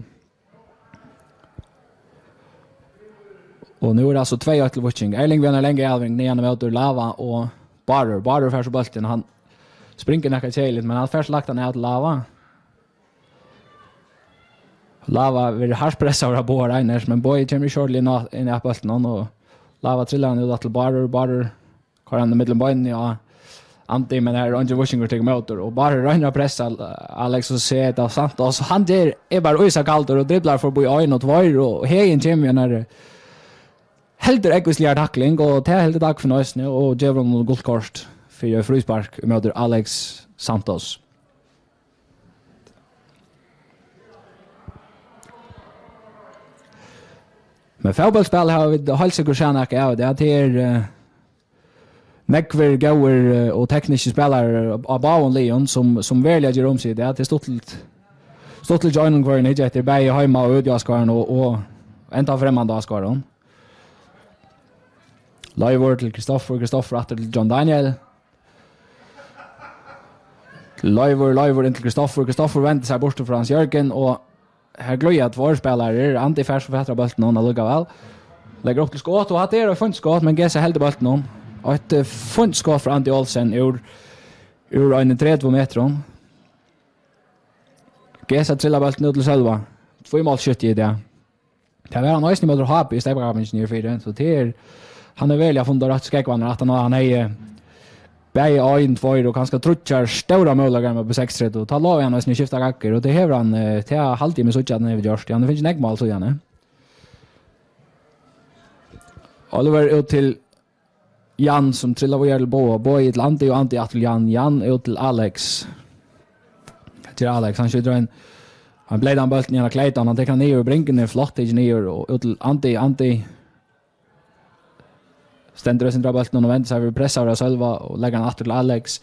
Och nu är det alltså 2-1 till Witching. Erling vinner länge i Alving, nian möter Lava och Barer för så bollen. Han springer näka tjejligt men han först lagt han till Lava. Lava vill harspressa av Boar Einers men Boy kommer shortly in i bollen och Lava trillar han ut till Barer kör han i mitten på ja. Antti men här Roger Washington tar motor och bara rönna pressa Alex och se det sant och så han där är bara ösa kallt och dribblar för Boy Ein och två och här kommer när helt ekvisliga tackling och det är helt dag för oss nu och Jevron guldkort för frispark möter Alex Santos. Men fotbollsspel har vi halsigur sjanak av det är Nekver Gower och tekniska spelare av Bavon Leon som verkligen gör om sig det är stort till joinen kvar ni heter bäj hemma och utjaskaren och ända främmande askaren. Live till Kristoffer att till John Daniel. Live in till Kristoffer väntar sig bort från Hans Jörgen och här glöjer att vår spelare Antti Färs för bättre bollen någon lugga väl. Lägger upp till skott och att det är funnit skott men Gesa helt bollen någon. Och ett funnit skott för Antti Olsen ur en 30 meter. Gesa trillar bollen ut till Sölva. 2 mål skytt i det. Det var han nästan med att ha i stäppagraven i 4 så det är han är väl jag funnit rätt skäckvannar att han är bäj ein två och ganska trutchar stora möjligheter med på 6-3 och ta lov igen och snä skifta gacker och det häver han till halvtid med så att han gjort. Han finns nägmål så gärna. Oliver ut till Jan som trillar på hjärl bo i ett anti och anti att till Jan ut till Alex. Till Alex han skjuter en han blev den bollen i Clayton han tar ner och brinker ner flott ner och ut till anti ständer sin bollen och vänder sig över pressar och själva och lägger den till Alex.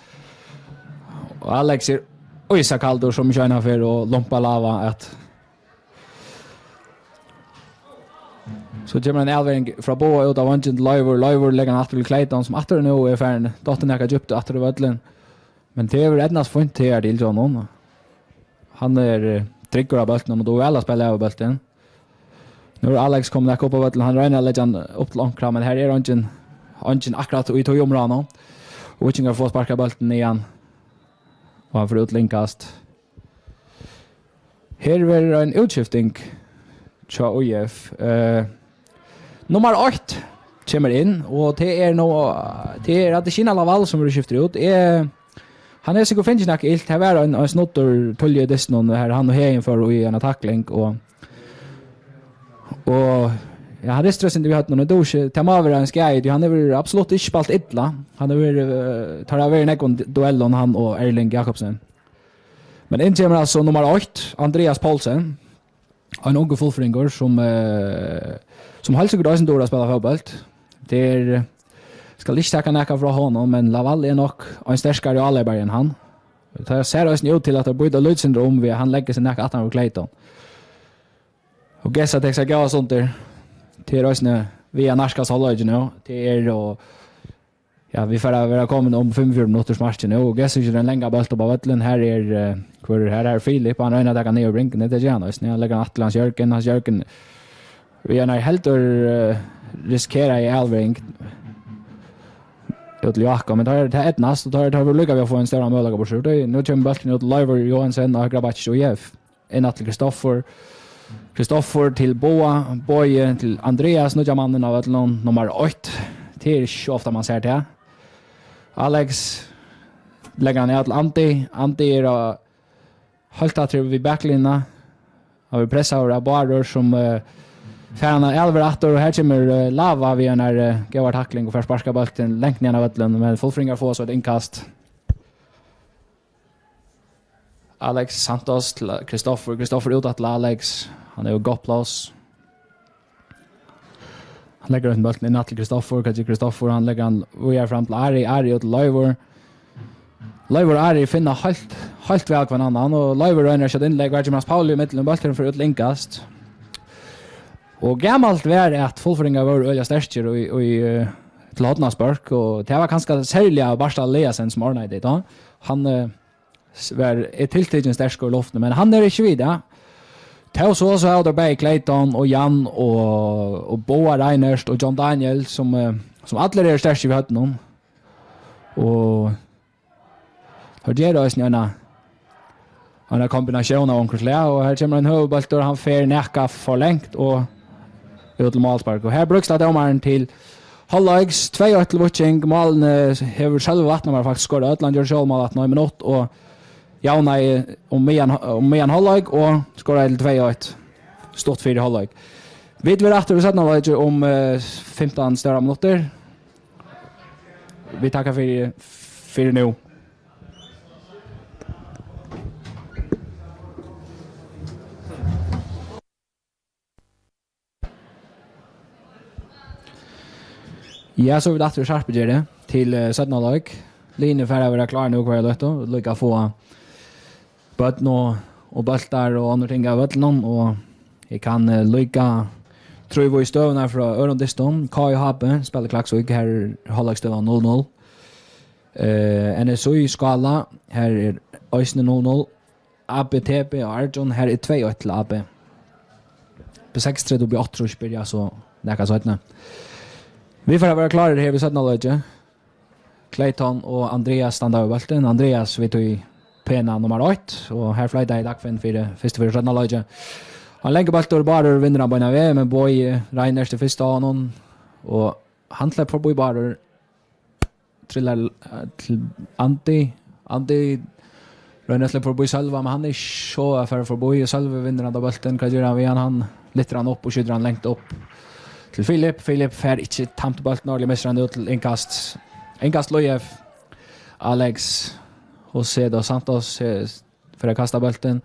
Och Alex är Oisa Kaldor som tjänar för och lompa lava att så kommer en elvering från Boa ut av Vanchen Liver lägger han till Clayton som åter nu är färdig. Dottern är djupt åter i vallen. Men det är Ednas fint till John. Han är trigger av bollen och då alla spelar av bollen. Nu är Alex kommer upp på vallen. Han ränar lägger upp långt men här är Vanchen akkurat i tog områden. Och Witchinger får sparka bollen igen. Och han får utlinkast. Här är en utskiftning. Tja OIF. Nummer 8 kommer in och det är att det Kina Laval som vi skiftar ut han är så finns snack ilt här var en snottor tolje dessen här han och här inför i en tackling och ja hade stressen vi hade någon dos tamaver en skaj han är absolut inte spalt illa han är tar över en duellen han och Erling Jakobsen men in kommer alltså nummer 8 Andreas Paulsen en ung fullfringer som halsar god sen då spelar fotboll. Det ska inte ta näka från honom men Laval är nog en starkare Alberg än han. Det ser oss nu till att det borde Lutsyndrom vi han lägger sig näka att han och Clayton. Och gissa det ska gå sånt där till oss nu via Narskas hållage nu till och ja vi får vara komma om 5-4 minuters match nu och gissa ju den långa bollen på vallen här är Filip han ränar där ner och brinken det gärna så när lägger Atlas Jörgen vi är helt riskera i Alvering ut Jakob men det är ett näst och tar vi lycka vi få en större möjlighet på skjut nu kommer bollen ut Liver Johansson och Grabatch och Jeff en till Kristoffer till Boy till Andreas nu mannen av ett nummer 8 till så ofta man ser det Alex lägger han ner till Anti är halta till vid backlinjen har vi pressar av Barder som Färna Elverator och här kommer Lava vid en gåvar tackling och för sparka bollen längt ner av vallen men fullfringar får så ett inkast. Alex Santos till Kristoffer ut till Alex. Han är ju gott plats. Han lägger ut bollen in till Kristoffer han lägger han vi fram till Ari och till Liver Ari finner helt väl kvar annan och Liver ränner sig in lägger James Paul i mitten bollen för ett linkast. Och gammalt var det att fullfringar var öliga stärker och i till Hotnarsburg och det var ganska särliga Barsta Leasen som ordnade det då. Han var ett tilltagen stärskor i luften men han är inte vidare. Det så har där Clayton och Jan och Boa Reiners och John Daniel som alla är stärker vi hade någon. Och har det då en kombination av onkelslä och här kommer en huvudboll och han fer näka förlängt och ut till Malspark och här bruks det domaren till halvlegs 2-1 till Witching målen har själva vattnet var faktiskt skorat Atlant gör själv mål att 9 minut och Jauna om med halvleg och skorar till 2-1 stort 4 halvleg vet vi att det sätter något om 15 större minuter vi tackar för nu. Ja, så vi datter skärper det till 17 lag. Linje för att vara klar nu kvar då. Lycka få bötten och bultar och andra ting av vattnen och jag kan lycka tror vi i stövna från Örondiston. Kai Habe spelar Klaxvik här halvlagsställan 0-0. NSU skala här är Ösne 0-0. ABTP och Arjon här är 2-1 till AB. På 6-3 då blir 8 spel så det kan så att vi får vara klara här vid 17 lag. Clayton och Andreas standar över bollen. Andreas vet du pena nummer 8 och här flyttar i dagfinn för det första för 17 lag. Han lägger bollen bara vinner han på en väg med Boy Reiners till första honom och han släpper på Boy bara trillar till Andy Rönne släpper förbi själva, men han är så affär förbi och själva vinner han då bollen. Kan göra han lyfter han upp och skjuter han långt upp till Filip för inte tamt bollen när missar han ut till inkast Lojef Alex José dos Santos för att kasta bollen.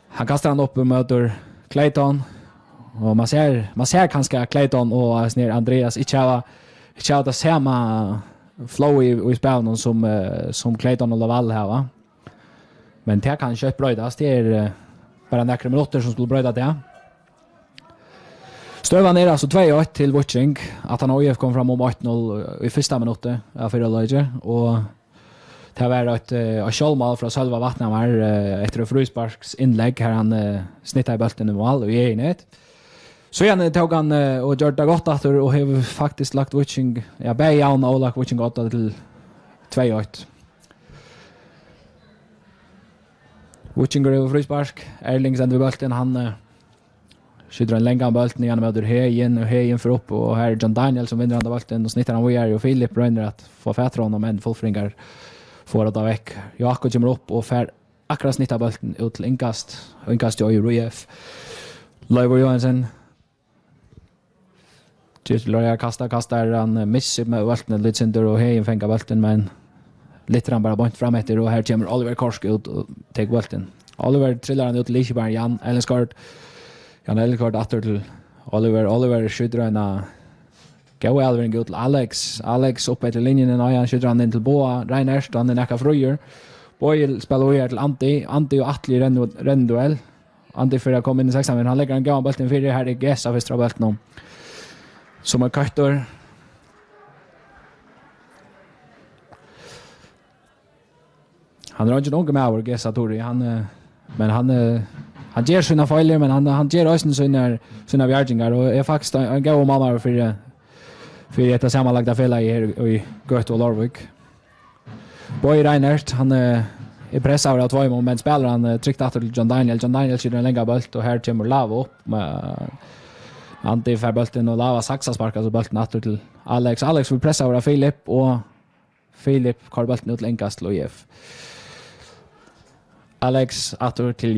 Han kastar han upp och möter Clayton och man ser kanske Clayton och snär Andreas inte det samma flow i spelen som Clayton och Laval här va. Men det kan inte brödas, det är bara några minuter som skulle bröda det. Stövan är alltså 2-1 till Watching. Att han OIF kom fram om 8-0 i första minuten av fyra läger och det var ett självmål från själva Vatnamar efter ett frysparks inlägg här han snittade bollen i mål och i enhet. Så igen tog han och gjorde det gott att och har faktiskt lagt Watching Bayern och lagt Watching gott till 2-1. Watching går över fryspark. Erling sänder bollen han skjuter en länga bollen igen med Hejen för upp och här John Daniel som vinner andra bollen och snittar han och Filip rönner att få fatt honom men fullfringar får det väck. Jakob kommer upp och för akkurat snittar bollen ut till inkast Joy Ruef. Leivor Johansson Lörja kastar han missar med bollen lite synder och Hejen fänger bollen men lite han bara bort fram efter och här kommer Oliver Korsk ut och tar bollen. Oliver trillar han ut till Liseberg Jan Elskart åter till Oliver skjuter en gå Alvin ut till Alex upp efter linjen och han skjuter han in till Boa Reiners han är näka fröjer Boy spelar över till Antti och Atli renduell Antti för att komma in i sexan men han lägger en gammal bollen för det här är Gess av Västra bollen som är Kartor. Han har inte någon med vår Gessatori men han ger sina fejler men han ger också sina värjningar och är faktiskt en god mamma för ett sammanlagda fälla i Göte och Lorvik. Boy Reinert han är pressad av två men spelar han tryckt att till John Daniel skjuter en längre boll och här kommer Lava upp med Antti för bollen och Lava saxar sparkar så bollen åter till Alex vill pressa av Filip och Filip kör bollen ut till inkast Lojef. Alex åter till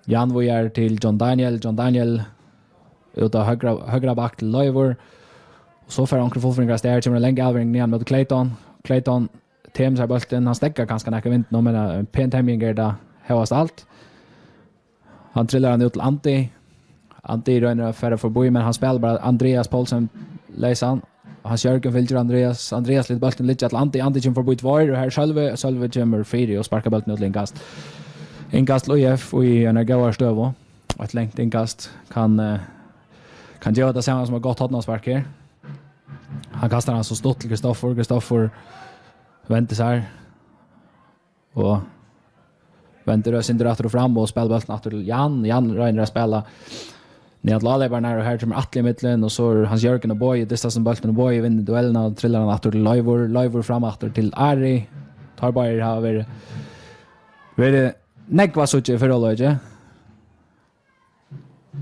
Jan vojar till John Daniel ut av högra back till Leivor och så för onkel fullfingras där kommer en länge avring ner mot Clayton Thames har bollen han stäcker ganska näka vint men en pen timing där högast allt han trillar han ut till Antti rönner för förbi men han spelar bara Andreas Paulsen läser han Jörgen filter Andreas lite bollen lite till Antti kommer förbi två och här själva kommer fyra och sparkar bollen ut till inkast Lojef i en gåvar stöv och ett längt inkast kan göra det samma som har gått hotna spark här. Han kastar han så stort till Kristoffer väntar så här och väntar och synder åter fram och spelar bollen åter till Jan Reiner att spela ner till Lalebar när och här kommer Atle i mitten och så hans Jörgen och Boy distansen bollen och Boy vinner duellen och trillar han åter till Leivor fram åter till Ari tar bara har varit Nekva suche för Lodge.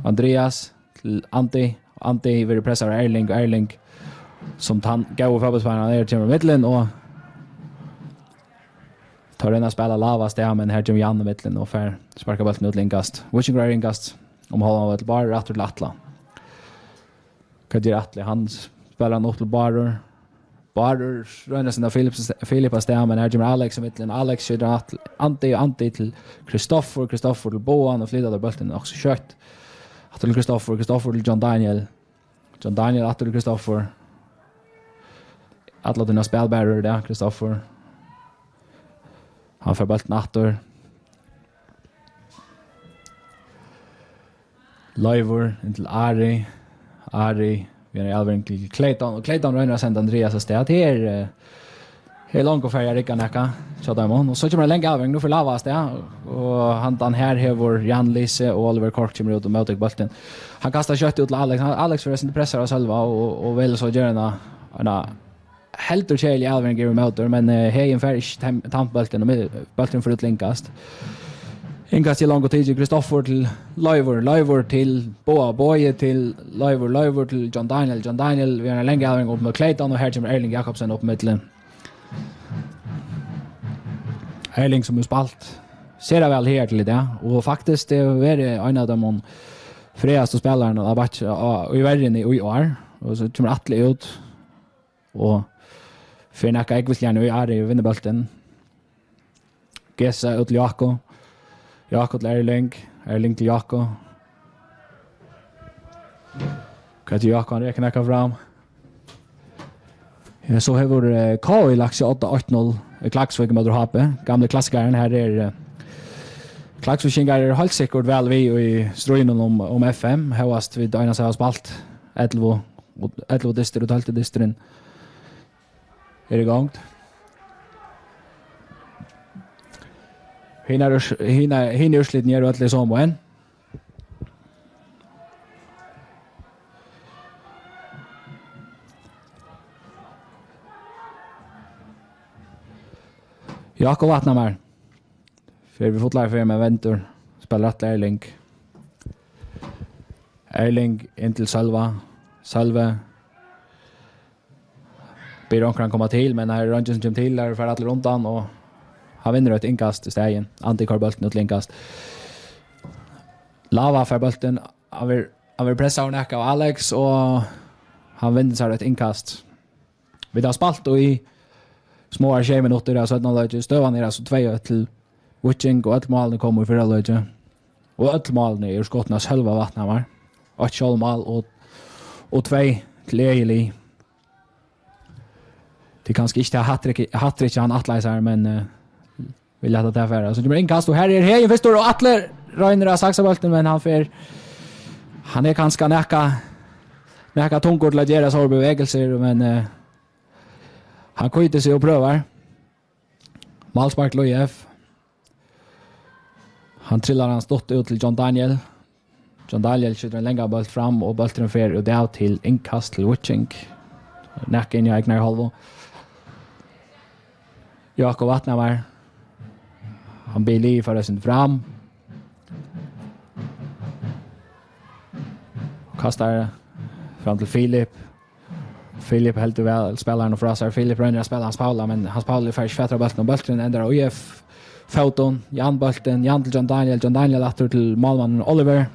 Andreas till Antti vill pressa Erling som han går fotbollsbanan ner till mitten och tar den att spela Lavas där men här kommer Jan i mitten och för sparkar bollen ut inkast. Watching right inkast om håller till bara rätt till Atla. Kadir Atle han spelar något till bara rönner sina Filipas där men här kommer Alex i mitten. Alex skjuter Antti till Kristoffer till Boan och flyttar bollen också kött. Till Kristoffer till John Daniel att till Kristoffer. Att låta den spelbärare där Kristoffer. Han får bollen åter. Leivor till Ari vi är Alvin till Clayton rönner sent Andreas och sted här långt och färja rika näka så där och så kommer länge Alvin nu för Lavas där och han här har vår Jan Lise och Oliver Kork kommer ut och möter bollen han kastar kött ut till Alex för sin pressar själva och väl så gör en helt och kärlig Alvin ger möter men Hejen färg tampbollen och bollen för ett linkast Inkast till långt tid Kristoffer till Leivor till Boje till Leivor till John Daniel vi har en länge avring upp med Clayton och här kommer Erling Jakobsen upp mittlen. Erling som är spalt ser väl här till det och faktiskt det är en av de fredaste spelarna av batch och i världen i år och så kommer Atle ut och för näka jag vill gärna är i vinnerbollen. Gessa ut till Jakob till Erling till Jakob. Kan Jakob räkna fram. Så har vår K i lax 8-8-0 Klagsvik mot Hape. Gamla klassikern här är Klagsvik är helt säkert väl vi i striden om FM. Högast vid Dina så har spalt 11 distrikt och helt distrikten är igång. Hinner urslit ner och att läsa om en. Jakob Vatnamar. För vi fotlar för med Ventur. Spelar rätt Erling. Erling in till Salve. Biron kan komma till men när Rangers kommer till där för att runt han och han vinner ett inkast i stegen. Anti-karbulten ut inkast. Lava för bulten. Han vill pressa och näka av Alex och han vinner sig ett inkast. Vi har spalt och i små 20 minuter där så att någon stövan är så 2 till Witching och ett mål kommer för alla. Och ett mål är skottna själva Vatnamar. 8 mål och 2 till Eli. Det kanske inte hattrick han atläser men vill lätta det för. Så det blir inkast och här är Hejen förstår och Atler Reiner har saxabolten men han är ganska näka tungkort att göra så bevägelser men han skjuter sig och prövar. Malspark Lojef. Han trillar hans dotter ut till John Daniel. John Daniel skjuter en längre boll fram och bollen fer och där till inkast till Witching. Näka in i egna halva. Jakob Vatnamar. Han blir liv för sin fram. Kastar fram till Filip helt väl spelaren och frasar. Filip rönner spelar hans Paula men hans Paula är färdig fättra bollen och bollen ändrar UF foton. Jan bollen, Jan till John Daniel åter till målmannen Oliver.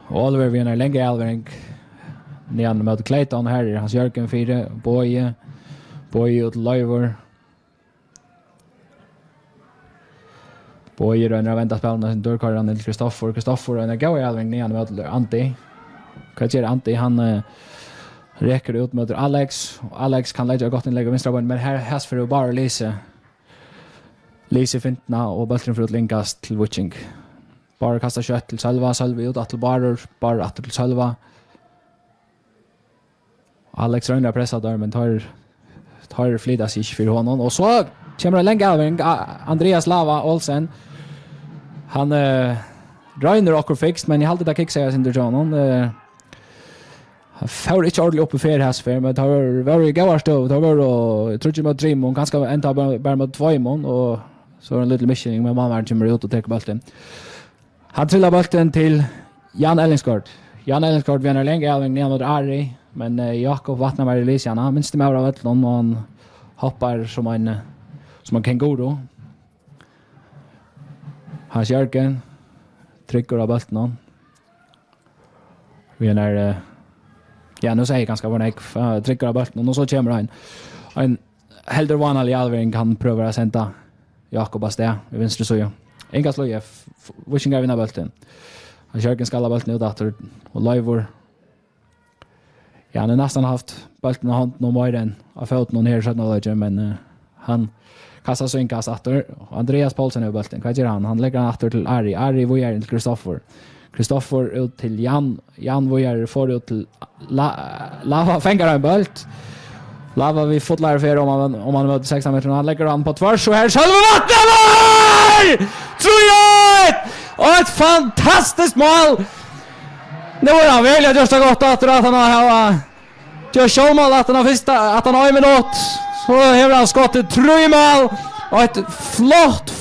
Och Oliver vinner längre Alvering. Nian mot Clayton här är hans Jörgen 4 Boje och Leivor. Boje rönner väntar spelarna sin dörrkarran till Kristoffer och en gå i Alvering nian mot Antti. Vad gör Antti? Han räcker ut mot Alex. Och Alex kan lägga gott inlägg av vänstra bön men här för att bara Lise fintna och bollen för att linkas till Witching. Bara kasta kött till Salva ut att till bara att till Salva. Alex rönnar pressar där men tar flida sig för honom och så kommer en länge Alvering Andreas Lava Olsen. Han rönnar och fixt men i halvtid att kicka sig under honom. Han får inte ordentligt upp i färhäsfär men det har varit gåar stov. Det har varit och jag tror inte mot Dream och ganska ända bara mot 2 mån och så är en liten missioning med mamma kommer ut och tar bollen. Han trillar bollen till Jan Ellingsgård. Jan Ellingsgård vinner länge Alving ner mot Ari men Jakob Vatnamar i Lysiana minst det mer av ett och han hoppar som en känguru. Hans Jörgen trycker av bollen. Vinner nu säger ganska vad jag trycker av bollen och så kommer han. En helder vanlig Alvering kan pröva att sända Jakob Astea i vänstra sida. Engas Loje Wishing vinner bollen. Han Jörgen skalla bollen ut åter och Leivor. Ja, han har nästan haft bollen i handen och Mojren har fått någon här sådana men han kastar så inkast åter. Andreas Paulsen över bollen. Vad gör han? Han lägger han åter till Ari Vojer till Kristoffer ut till Jan Vojer får ut till Lava fänger en boll. Lava vi fotlar för om man möter 16 meter han lägger han på tvärs så här själva Vatnamar! 3-1! Och ett fantastiskt mål! Nu är han väldigt just gott att han har gör showmål att han har en minut så har han skottet 3 mål och ett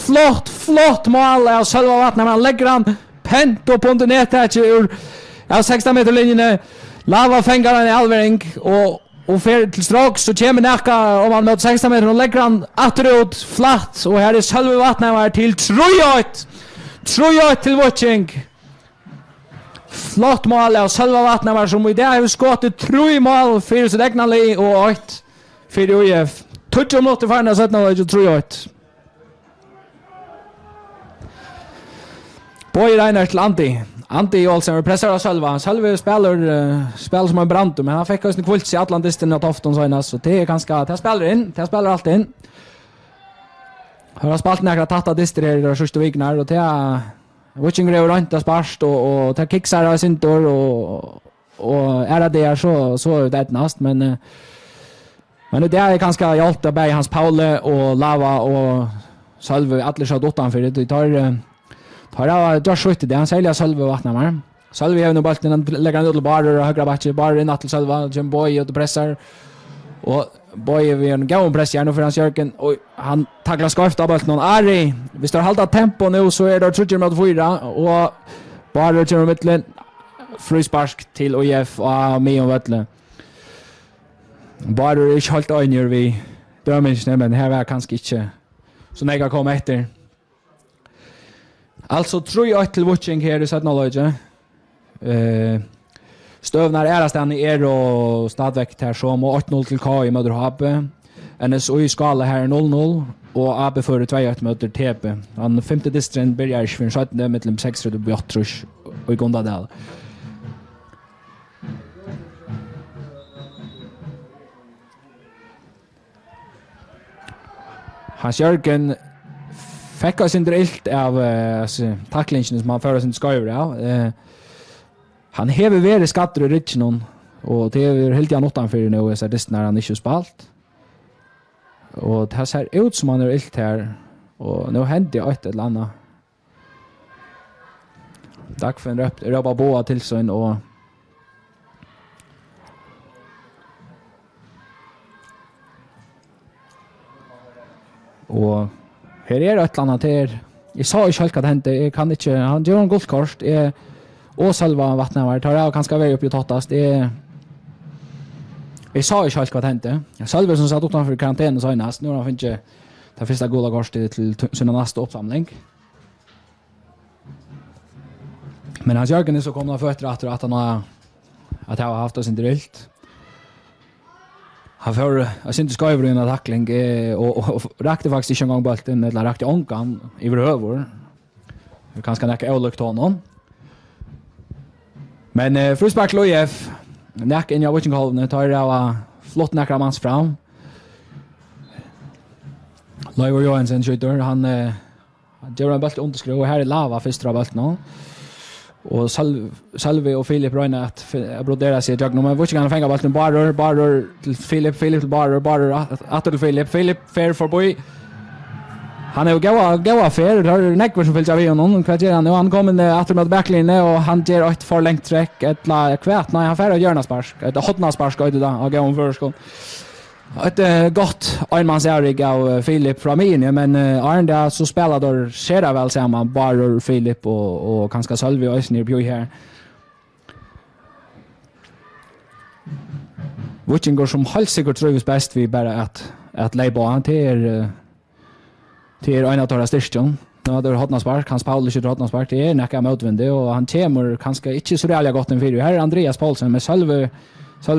flott mål av Sölva Vattnet. Man lägger han pent upp under nätet ur 16 meter linjen. Lava fänger han i alvering och fer till strax så kommer näka om han mot 16 meter och lägger han återut flatt och här är Sölva Vattnet var till 3-1 till Watching. Flott mål av Sölva Vattnet var som i det har skottet 3 mål för sitt egna lag och 8 för UF. 20 minuter för den 17 och 3-1. Boy Reiner till Antti Olsen pressar Sölva. Sölva spelar som en brand men han fick en kvult i Atlantisten och Tofton senast så det är ganska det spelar in. Det spelar allt in. Har spalt några tatta dister i första veckan och det är Watching Grey runt sparst och ta kicksar sin tur och är det så det näst men det är ganska hjälpt att hans Paule och Lava och Sölva alla så dottan för det tar jag Josh Witt det han säljer Sölva Vattnet mer. Sölva är nu bollen lägger han ut bara och högra backe bara in till Sölva Jim Boy och pressar och Boy vi en gång press nu för hans Jörgen och han tacklar skarpt av bollen Ari vi står halta tempo nu så är det 30 mot 4 och bara till mitten frispark till OIF och med och Vattnet. Bara är inte halt över vi dömningen men här var kanske inte så näga kom efter. Alltså 3-1 till Watching här i 17 laget. Stövnar ärastan i och stadväck här som 8-0 till K i Möderhabe. NSU skala här 0-0 och AB för 2-1 möter TP. Han femte distrikten börjar för 17 mellan 6 och 8 och i Gondadal. Hans Jörgen fick oss inte ilt av tacklingen som han förra sin sköver av. Han hever veri skatter i Richnon och det är helt gärna utanför nu så det när han inte spalt. Och det ser ut som han är ilt här och nu händer det ett eller annat. Tack för en röpa boa till sån och här är ett annat här. Jag sa ju själv att hände. Jag kan inte. Han gör en guldkort. Och Sölva Vattnet var. Tar jag ganska väl upp i Tottas. Jag sa ju själv att hände. Sölva som satt utanför karantän så näst. Nu har han inte det första goda kortet till sin nästa uppsamling. Men hans Jörgen är så kommer fötter att han har haft sin drillt. Han får jag syns ska över en tackling och rakte faktiskt inte en gång bollen eller rakte onkan över över. Vi kanske näka ölukt honom. Men frispark Loif näck in i Watching Hall tar det flott näkra mans fram. Leivor Johansson skjuter han gör en boll underskruv och här är Lava första bollen. Och Salve och Filip Röjne att brodera sig i jag men vad ska han fänga bollen bara till Filip till bara att till Filip fair for boy han är gåa fair där neckar som fälls av honom kvarter han kommer att med backlinjen och han ger ett förlängt träck ett la kvärt när han färd gör spark ett hotna spark går det då och gå över skål ett gott enmansärig av Filip från min men Arnda så spelar då ser väl samma bara Filip och kanske Salve och Ösnir på här. Watching går som helt säkert trivs bäst vi bara att lägga han till en av de största. Nu har det hotna spark, hans Paulus har hotna spark det är näka motvindig och han kommer kanske inte så reellt gott en video. Här är Andreas Paulsen med Salve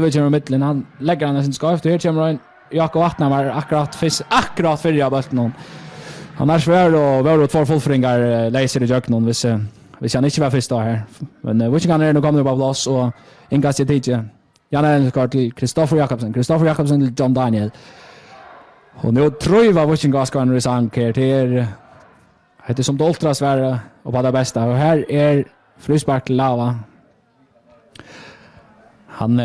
i mitten han lägger han sin skaf det kommer en Jakob Vattnet var akkurat för jag bollen någon. Han är svär och var åt för fullfringar läser i jök någon hvis han inte var först då här. Men vilken kan nu kommer på plats och inga tid. Jan Elskar till Kristoffer Jakobsen till John Daniel. Och nu tror jag vilken gaskar nu sanker till det som doltras vara och på det bästa och här är frispark Lava. Han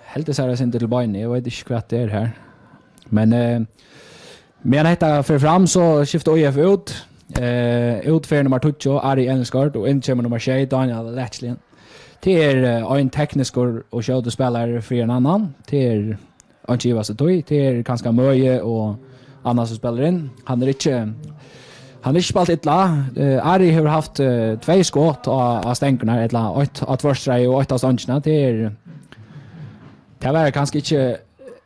helt så här sin till bein jag vet inte vad det är här. Men men detta för fram så skiftar OIF ut för nummer 2 Ari Elskar och in kommer nummer 6 Daniel Latchlin. Det är en teknisk och show spelare för en annan. Det är Anchivas det är ganska mycket och annars som spelar in. Han är inte Han har ikke spalt illa. Ari har haft 2 skott av stänkerna, ett av tvärstrei och 8 av ståncherna. Det var kanske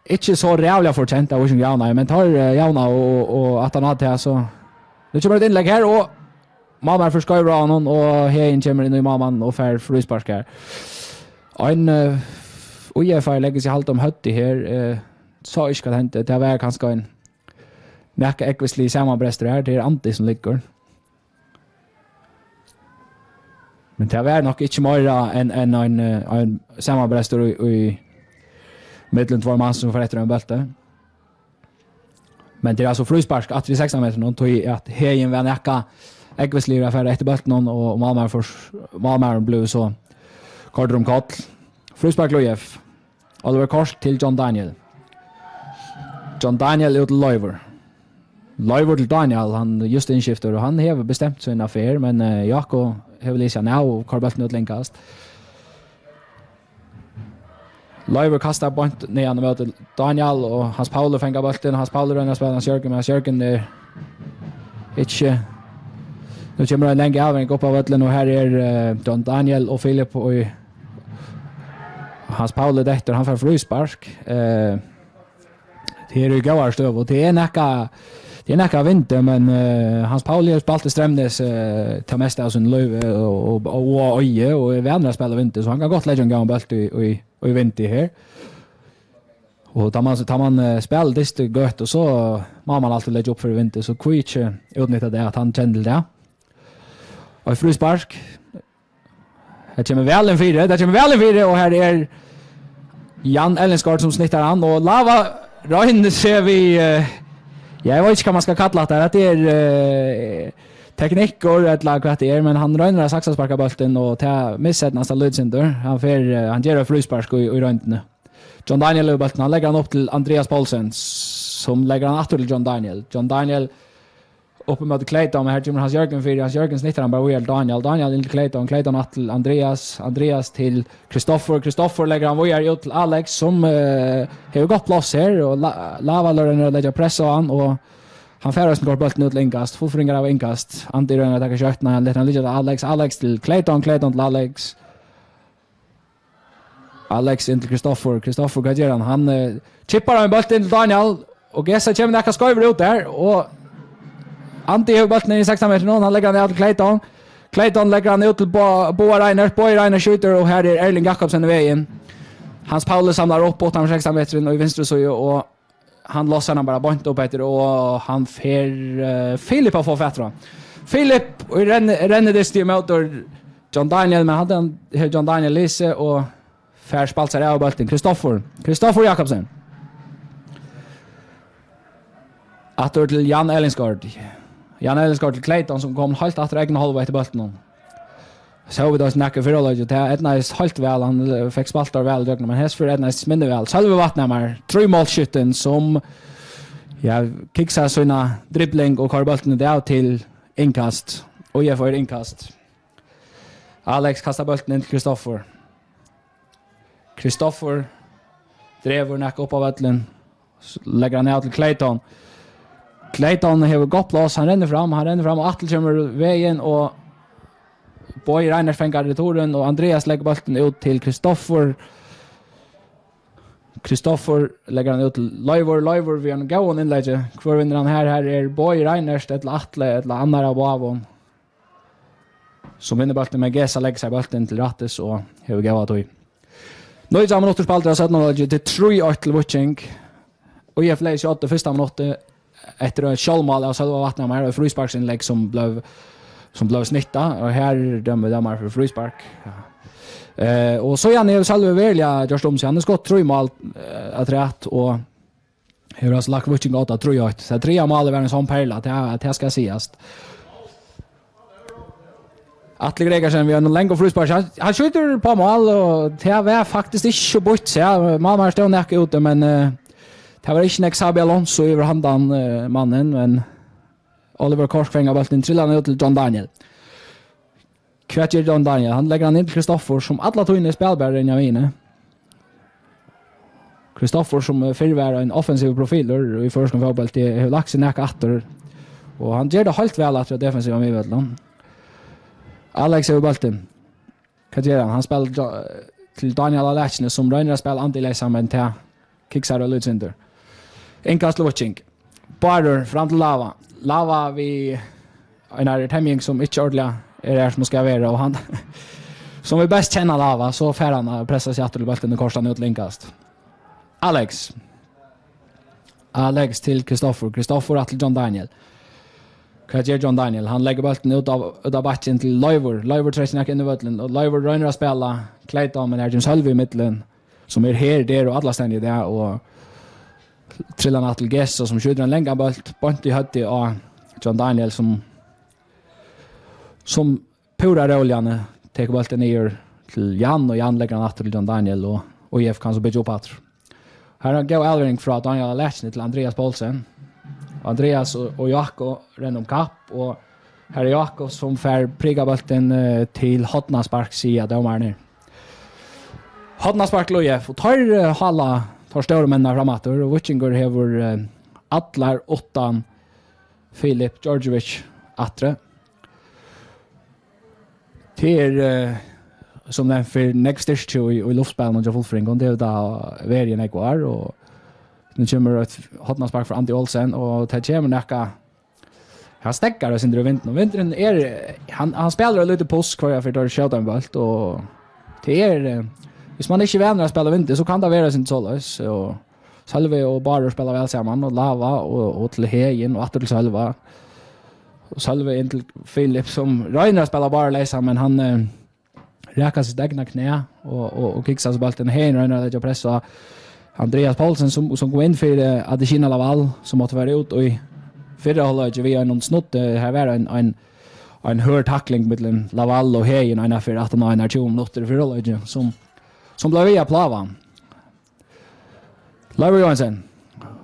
inte så rävliga förtjänt av Washington Jauna, men tar Jauna och att han hade det så. Nu kommer ett inlägg här och Malmar förskriver honom och Hein kommer in i Malman och fär frispark här. En UEFA lägger sig halt om hötti här. Så inte kan hända. Det var kanske en näka ekvislig sammanbrester här. Det är Antti som ligger. Men det var nog inte mer än en sammanbrester i mittlen 2 man som får efter en bälte. Men det är alltså frispark att vi 16 meter någon tog att Hein var näka ekvislig för efter bälten och Malmar blev så Kardrum Kall. Frispark Lojef. Oliver Korsk till John Daniel. John Daniel ut till Loiver till Daniel, han just inskiftar och han har bestämt sin affär, men Jakob har lyssna nu och Karlbälten utlänkast. Loiver kastar bort ner mot Daniel och Hans Paolo fänger bollen, Hans Paolo rönnar spelar Hans Jörgen, men Hans Jörgen är inte. Nu kommer en länge avvägning upp av bollen och här är John Daniel och Filip och Hans Paolo detta han får frispark. Det är ju gåarstöv och det är näka vinter, men Hans Pauli har spelat i Strömnes till mest av sin löv och öje och vänner spelar vinter, så han kan gott lägga en gång bult i vinter här. Och tar man spel det gött och så må man alltid lägga upp för vinter, så Kvitch utnyttjar det att han kände det. Och frispark. Det kommer väl en fyra och här är Jan Ellensgaard som snittar han och Lava Røyn ser vi jag vet inte vad man ska kalla det, att det är teknik och ett lag vad det är, men han Røyner saxar sparkar bollen och ta missat nästan Ludsinder. Han ger en frispark i röntgen. John Daniel över bollen, han lägger han upp till Andreas Paulsen som lägger han åter till John Daniel. John Daniel uppe mot Clayton, men här kommer Hans Jörgen för Hans Jörgen snittar han bara via Daniel till Clayton till Andreas till Kristoffer lägger han via ut till Alex som har gått plats här och Lava lägger press på han och han färdas med bollen ut inkast, fullfringar av inkast. Antti Røyner attackar kötterna, han lägger till Alex till Clayton till Alex in till Kristoffer vad gör han chippar han bollen till Daniel och Gessa kommer näka skover ut där och Antti har bollen i 16 meter, han lägger ner till Clayton lägger han ut till Boa Reiner skjuter och här är Erling Jakobsen i vägen. Hans Paulus samlar upp 8 meter och i vänster så och han lossar han bara bort upp efter och han får Filip att få fättra. Filip renner det styr mot John Daniel, men hade han John Daniel Lise och fär spalsar av bollen Kristoffer Jakobsen. Attor till Jan Ellensgaard till Clayton som kom helt efter egen halva till bollen. Så vi då snackar för alla det är nice helt väl han fick spaltar väl men häst för nice minne väl. Själva vattnar 3 målskytten som kicksar sina dribbling och kör bollen där till inkast och jag får inkast. Alex kastar bollen in till Kristoffer driver näck upp av bollen. Lägger han ner till Clayton har gått plats, han renner fram och Attel kommer vägen och Boy Reiner fänger returen och Andreas lägger bollen ut till Kristoffer lägger han ut till Loiver vi har en gåen inlägge. Kvar vinner han här är Boy Reiners ett Atle ett andra av Avon. Som vinner bollen med Gesa lägger sig bollen till Rattes och har gåat och nu samman återspaltar så att någon till 3-8 till Witching. Och jag fläs 8 första minuten efter ett självmål av själva vattnet med ett frisparksinlägg som blev snitta och här dömer för frispark. Och så han är själva välja just om sig han har skott 3 mål att rätt och hur har lagt Witching 8 tror jag så 3 mål är en sån perla att det ska ses. Atle Gregersen vi har en längre frispark. Han skjuter på mål och det var faktiskt inte bort så mamma står näka ute men det var inte Xabi Alonso över handan mannen, men Oliver Korsk fänger bollen trillar ut till John Daniel. Kvätter John Daniel, han lägger han in till Kristoffer som alla tog in i spelbäraren jag vinner. Kristoffer som förvärvar en offensiv profil och i första fotboll till lagt sig näka åter Och han gör det helt väl att defensiva mittfältaren. Alex är bollen. Vad gör han? Han spelar till Daniel Alechne som rönar spel antilesa men till kicksar och Lutzinder. Inkast watching. Bara fram till Lava. Lava vi en är timing som inte ordentligt är det som ska vara och han som vi bäst känner Lava så får han pressa sig till bollen och korsar ut linkast. Alex till Kristoffer till John Daniel. Vad gör John Daniel? Han lägger bollen ut av backen till Leivor träcker in i bollen och Leivor rönar att spela Clayton men är James Halvey i mitten som är här där och alla ständigt där och trillar ner till Gess som skjuter en längre boll bort i hötte och John Daniel som pura rollen tar bollen ner till Jan och Jan lägger ner till John Daniel och IF kan så bygga upp att här har gå Elvering från Daniel Alechne till Andreas Paulsen. Andreas och Jakob renner om kapp och här är Jakob som får prigga bollen till Hotnaspark sida domaren. Hotnaspark Lojev och tar större männa framåt och Witchinger har Atlar 8 Filip Georgievich Atre. Det som den för next issue i luftspelen och fullfring och det är då varje nekvar och nu kommer ett Hotnaspark för Andy Olsen och det kommer näka han stäcker och syndrar vintern är han spelar lite post kvar för att skjuta en boll och det är hvis man inte vänner att spela vinter så kan det vara sin sålös och Salve och bara spela väl samman och Lava och till Hejen och till Salva och Salve in till Filip som Reiner spelar bara läsa men han räkar sitt egna knä och kicksar bollen Hejen Reiner lägger pressa Andreas Paulsen som går in för Adesina Laval som måste vara ut och i förra hållet vi har någon snutt här var en hör tackling mellan Laval och Hejen en för 18-20 minuter för hållet som blev via plava. Leivor Johansson.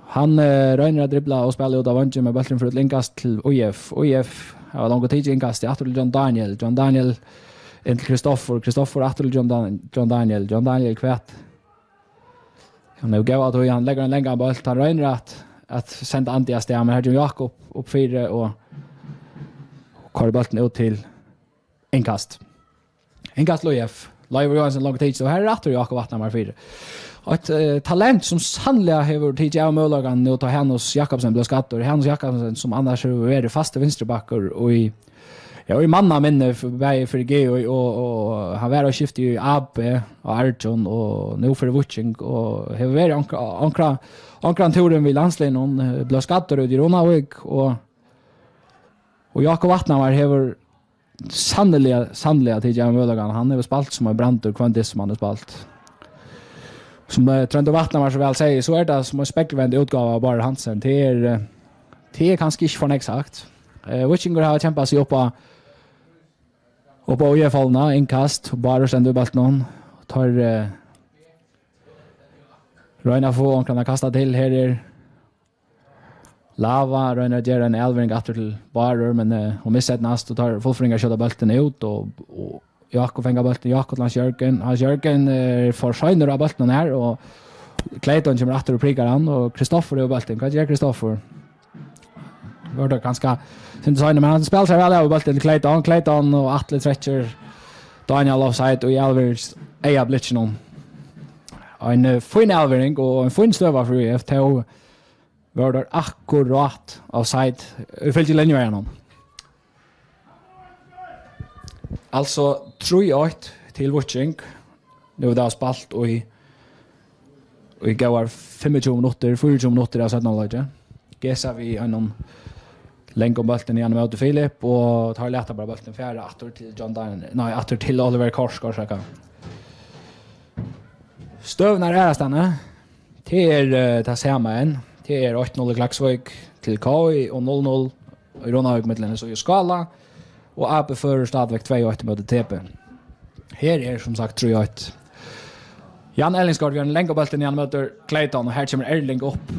Han rönar att dribbla och spela ut av vänster med bollen för ett inkast till OIF. OIF har långt tid inkast till John Daniel. John Daniel in till Kristoffer till John Daniel kvätt. Han är gå att han lägger en längre boll. Han rönar att sända Antias där men här John Jakob upp 4 och kör bollen ut till inkast. Inkast OIF. Leivor Johansson långt tid så här är Arthur Jakob Vatnamar 4. Ett talent som sannliga har tid av möjligheten nu att ta Hennos Jakobsen blev skattor. Hennos Jakobsen som annars är fasta vänsterbackar och i manna minne för G och han var och skiftet i AB och Arjun och nu för Wutching och har varit ankran turen vid landslinjen blev skattor ut i Ronavik och Jakob Vatnamar har sannliga tid av möjligheten. Han är spalt som är brantur kvantis som han är spalt. Som Trento Vatnamar så väl säger så är det som en spekvelvänd utgåva av bara Hansen. Det är kanske inte för exakt. Witchinger har kämpat sig upp på ojefallna inkast och bara ständer balt någon. Tar Röjna få och kan kasta till här är Lava Röjna ger en Elvering efter till Barer men hon missar ett nast och tar fullfringar köta bollen ut och Jakob fänger bollen Jakob Lars Jörgen får skiner av bollen här och Clayton kommer efter och prickar han och Kristoffer är bollen. Vad gör Kristoffer? Var det ganska men han spelar sig väl av bollen till Clayton och Atle stretcher Daniel offside och Elvers Eja Blitchen en fin Elvering och en fin stöva för UF var det akkurat offside följer till linjen igenom. Alltså 3-8 till Wutching. Nu det har spalt och i går 25 minuter, 40 minuter av 17-laget. Gessa vi en länk om bollen igen mot Filip och tar lätta bara bollen fjärde åter till John Daniel. Nej, åter till Oliver Korsgård. Stövnar är stanna. Till ta samma en. Det är 8-0 i Klaxvik till KI och 0-0 i Ronavik mellan så i skala. Och AP för stadväck 2-8 mot TP. Här är som sagt 3-8. Jan Ellingsgaard gör en länk av bollen igen mot Clayton och här kommer Erling upp.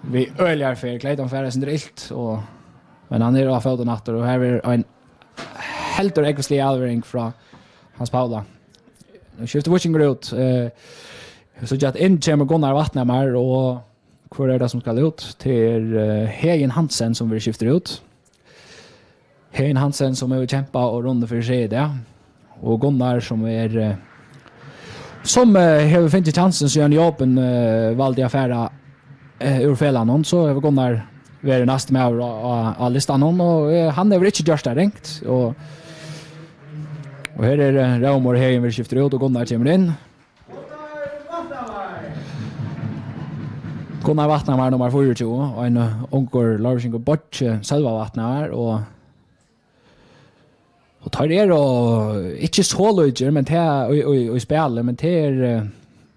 Vi öligar för Clayton färdas en drilt och men han är av följden natter och här är en helt och äggvislig Elvering från Hans Paula. Nu skiftar Witchinger ut. Så att in kommer Gunnar Vatnamar och hur är det som ska ut till Hegen Hansen som vi skiftar ut. Hein Hansen som har kämpat och rundat för sig det. Och Gunnar som är som har finnit chansen så han jobben valde affära ur felan så har Gunnar varit nästa med av listan och han är inte just där ränkt och här är Raumor Heim vill skifta ut och Gunnar kommer in. Gunnar Vattnar nummer 24 och en onkel Larsing och Botche själva Vattnar och tar det och inte så lojal men det och spelar men det är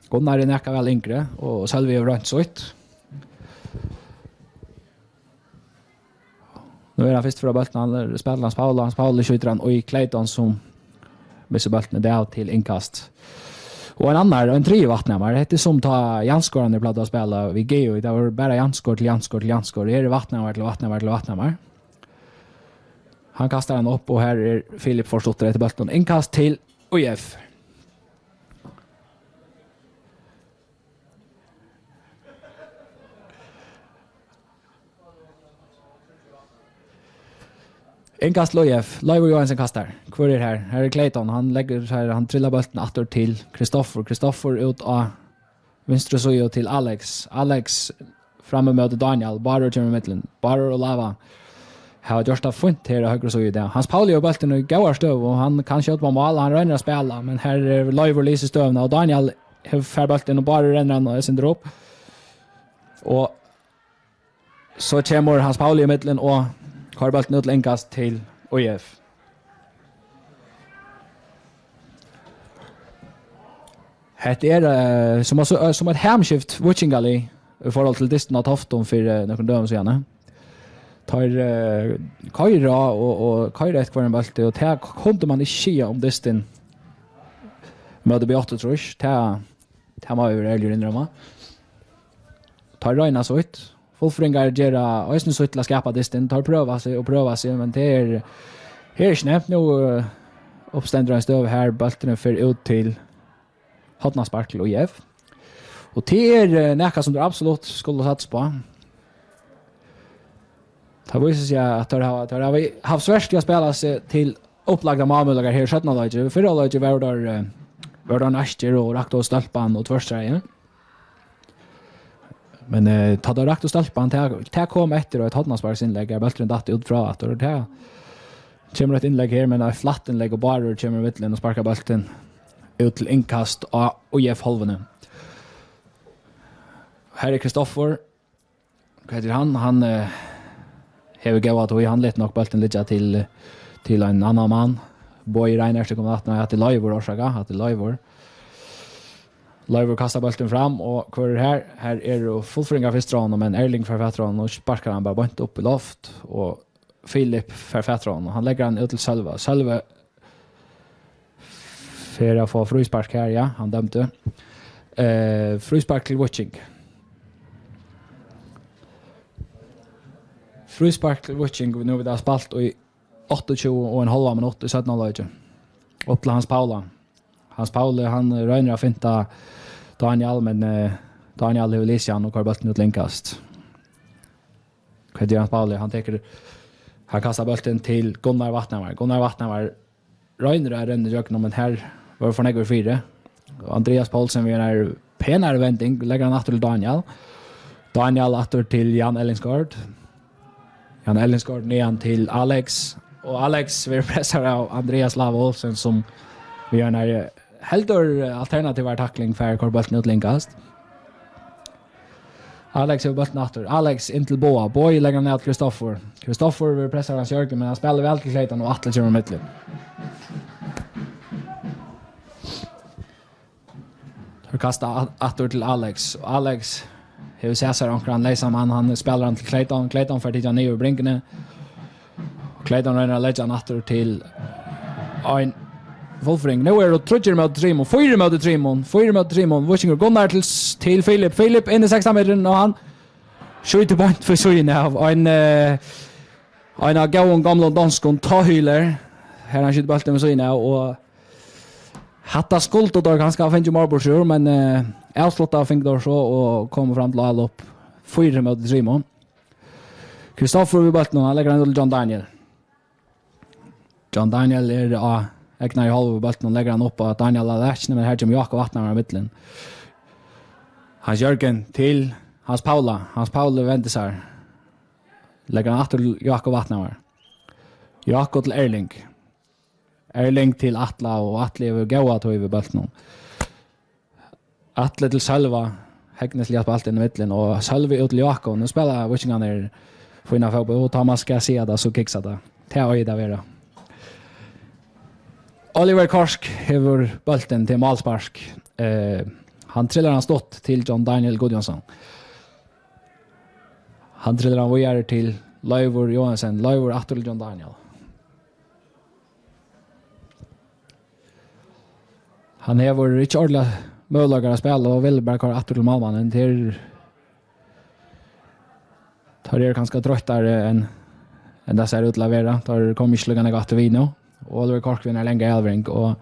Gunnar är näka väl yngre och själva är runt så ut. Nu är han först för bollen han spelar hans Paul skjuter han och i Clayton som missar bollen där till inkast. Och en tre Vattnar det är som ta Jansgården i platta spela vi Geo det var bara Jansgård till Jansgård det är Vattnar. Han kastar den upp och här är Filip Forsdotter till bollen inkast till OIF. Inkast Lojef, Leivor Johansson kastar. Kvar är här. Här är Clayton. Han lägger så här, han trillar bollen åter till Kristoffer ut av vänstra sida till Alex. Alex framme med Daniel, bara till mitten. Bara och Lava. Har just haft funt här högra sida. Hans Pauli har bollen i goda stöv och han kan köra på mål. Han ränner att spela, men här är Leivor Lise stövna och Daniel har för bollen och bara ränner han och sin drop. Och så kommer Hans Pauli i mitten och Karbolten ut länkast till OIF. Det är som ett hemskift Wutchingali i förhåll till distan att hafton för några döm sedan. Tar Kaira och Kaira ett kvar en boll och där kunde man inte om distan med det beåt tror jag. Det var ju ärligt inrömma. Tar Reina så ut. Fullfringar gera ösnen så att skapa distan tar pröva sig men det är här snäpp nu uppständrar en stöv här bollen för ut till Hotna Sparkle och IF. Och det är näka som du absolut skulle satsa på. Det visar sig att det har haft svårt att spela sig till upplagda målmöjligheter här i 17 laget. Förra laget var där Naster och rakt och stolpan och tvärsträgen. Men ta då rakt och stolpan till kom efter och ett Hotnasparks inlägg är bollen datt ut från att och det kommer ett inlägg här men ett flatt inlägg och bara kommer mittlen och sparkar bollen ut till inkast och IF halvene. Här är Kristoffer. Vad heter han? Han har gått och han lät nog bollen ligga till en annan man. Boy Reiner som kommer att när till Leivor orsaka, till Leivor. Leivor kastar bollen fram och kvar här är det fullfringar för stran men Erling förfatron och sparkar han bara bort upp i loft och Filip förfatron och han lägger han ut till Sölve för att få fruspark här, ja, han dömde. Fruspark till Wutching. Fruspark till Wutching, nu vid det spalt i 28 och en halva minut i 17 laget. Upp till Hans Paula. Hans Paula, han röjner att finta Daniel, men Daniel är Lisian och har bollen ut länkast. Vad gör Hans Paula? Han kastar bollen till Gunnar Vattnar. Gunnar Vattnar röjner är den i jöken, men här var från Egor 4. Andreas Paulsen vid en penare vändning lägger han åter till Daniel. Daniel åter till Jan Ellingsgård. Jan Ellingsgård ner till Alex. Och Alex vill pressa av Andreas Lava Olsen som vi gör när heldur alternativ tackling för korbolten utlinkast. Alex har bollen åter. Alex in till Boa. Boy lägger ner till Kristoffer. Kristoffer vill pressa hans jörgen men han spelar väl till Clayton och Atle kommer mittlen. Kasta åter till Alex. Och Alex har Cesar och han läser han spelar han till Clayton. Clayton för titta ner ur brinkarna. Clayton ränner lägger åter till en Wolfring. Nu är det trutcher med Trimon. Fyra med Trimon. Washington går ner till Filip. Filip in i 16 metern och han skjuter point för Sweden av en gamla danskon Tahyler. Här han skjuter bollen med Sweden och hatta skuld och då ganska har finns ju Marborsur men avslutar fick då så och kommer fram till all upp. Fyra med Trimon. Kristoffer vid bollen han lägger den till John Daniel. John Daniel ägnar i halv bulten och lägger han upp och Daniel Alechne, men här kommer Jakob Vattnar i mitten. Hans Jörgen till Hans Paula. Hans Paula vänder sig. Lägger han till Jakob Vattnar. Jakob till Erling. Erling till Atla och Atle över goa tog över bulten. Atle till Salva. Hägnesliga på allt i mitten och Salva ut till Jakob. Nu spelar Washington där fina fotboll och Thomas ska se det så kicksar det. Det är det vara. Oliver Korsk hever bulten till Malspark. Han trillar han stått till John Daniel Gudjonsson. Han trillar han vidare till Leivor Johansen. Leivor Atul John Daniel. Han hever inte ordentligt möjligheter att spela och vill bara köra Atul Malmannen till tar det ganska tröttare än det ser ut lavera. Tar kommer slugarna gott till vino. Och Oliver Kork vinner länge Elvring och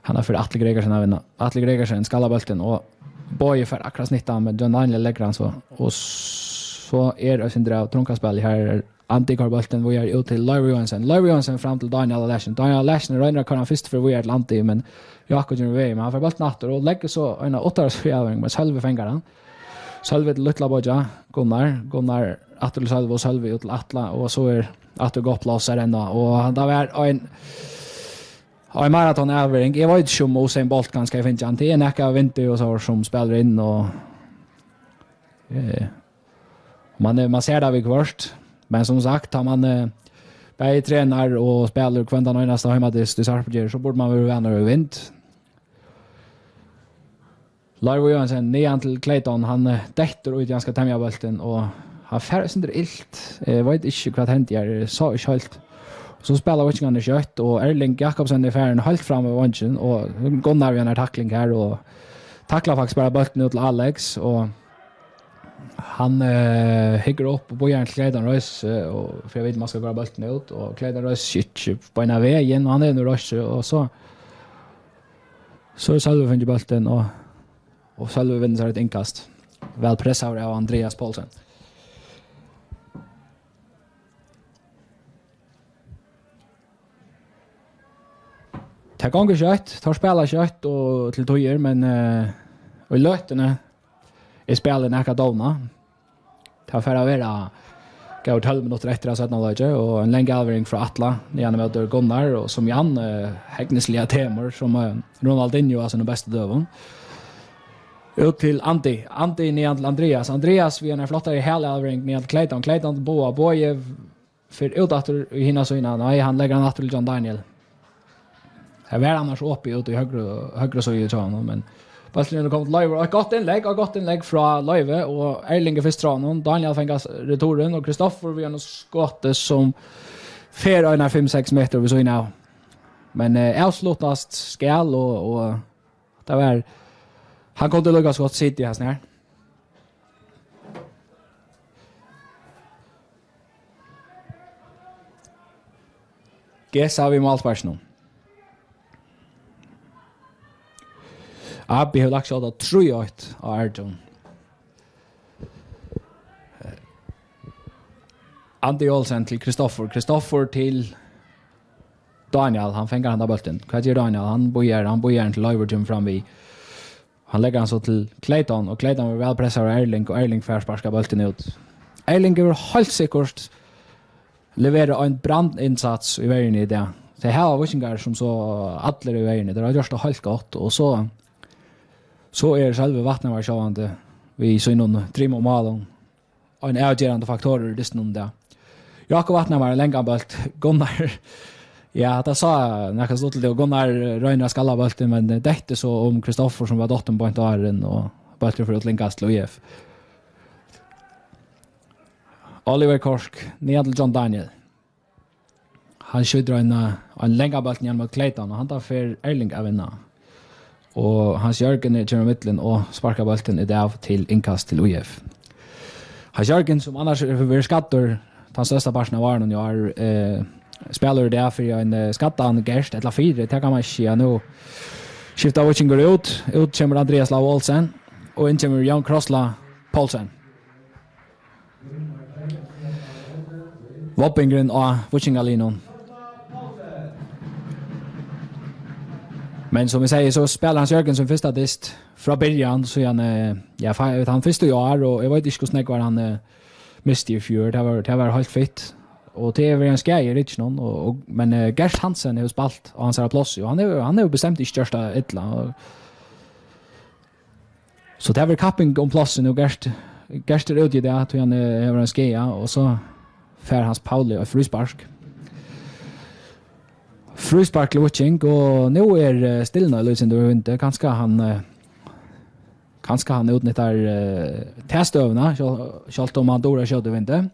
han har för Atle Gregersen att vinna. Atle Gregersen skallar bulten och Boye för akkurat snittan med John Daniel lägger han så. Och så det sin drav tronkaspel här anti-karbulten vi är ut till Leivor Johansen. Leivor Johansen fram till Daniel Alechne. Daniel Alechne röjnar kan han först för vi är till anti men Jakob gör väg men han får bulten natt och lägger så en 8-årsfjällring med själva fängaren. Själva till Lutla Boja Gunnar Atle själva och själva ut till Atla och så att du går plats ändå och det var en maraton övning. Jag vet inte om Usain Bolt kan ska finna till en eka vinter och så som spelar in och man ser det vid först. Men som sagt har man bäj tränar och spelar kvända nästa hemma till Sarpger så borde man väl vänner och vint. Leivor Johansen nian till Clayton han dätter ut ganska tämja bulten och han färdas inte ilt. Jag vet inte vad hänt jag sa inte helt. Så spelar Washington kött och Erling Jakobsen är färden helt fram med vanchen och Gunnar vi en tackling här och tacklar faktiskt bara bulten ut till Alex och han higger upp på järn Clayton Royce och för jag vet man ska gå bulten ut och Clayton Royce shit på en vägen och han är nu rush och så själva finner bulten och själva vinner ett inkast. Väl pressad av Andreas Paulsen. Det gånger kött, tar spela kött och till tojer men och i lötene är spelet näka dona. Det för att vara går 12 minuter efter att sätta läge och en länge avring från Atla igen med Gunnar och som Jan hägnesliga temor som Ronaldinho alltså den bästa döven. Ut till Antti ner till Andreas vi är flottare i hela avring ner till Clayton Boye för ut att hinna så innan nej han lägger han till John Daniel. Jag var annars uppe ut i högre så i tjänan men Ballen kom till Leivor och gott inlägg från Leive och Erling först från Daniel fängas returen och Kristoffer vi har något skott som fer 5-6 meter vi så innan. Men avslutast skall och det var han kunde lugga skott sitt i här snär. Gessa vi målsparsen. Abbi har lagt sig av 3-8 av Arjun. Andy Olsen till Kristoffer till Daniel. Han fänger han där bulten. Vad gör Daniel? Han bojar till Leivor fram vid. Han lägger han så till Clayton och Clayton var väl pressad av Erling och Erling försparskar bulten ut. Erling går helt säkert levererar en brandinsats i vägen i det. Det här var Washington som så alla i vägen. Det har gjort det helt gott och så själva vattnet var sjående vi så innan trimma malen och en avgörande faktorer det snund där. Jakob Vattnar var länge bult Gunnar. Ja, det sa när jag stod till det Gunnar röjnar skalla bulten men det är så om Kristoffer som var dottern på inte åren och bulten för att linkas till UF. Oliver Korsk ner till John Daniel. Han skjuter en länge bulten genom mot Clayton och han tar för Erling att vinna. Och Hans Jörgen är i mitten och sparkar bulten i det till inkast till UF. Hans Jörgen som annars är skattor den största parten av varen och jag spelar det för en skattan gärst eller 4 det kan man inte nu skifta watching går ut kommer Andreas Lau Olsen och in kommer Jan Krossla Paulsen. Wappingren och watching Alinon. Men som vi säger så spelar Hans Jörgen som första dist från början så han han första år och jag vet inte hur snägg var han miste i fjör. Det var helt fitt. Och det är en skär i någon men Gert Hansen har spalt och han ser plats och han är bestämt i största ettla. Så det var kapping om platsen och Gert är ute det att han är en skär och så fär hans Pauli och frispark. Frispark Luching och nu är stillna Lucien då inte kanske han utnyttjar testövna skalt om han dåra körde inte.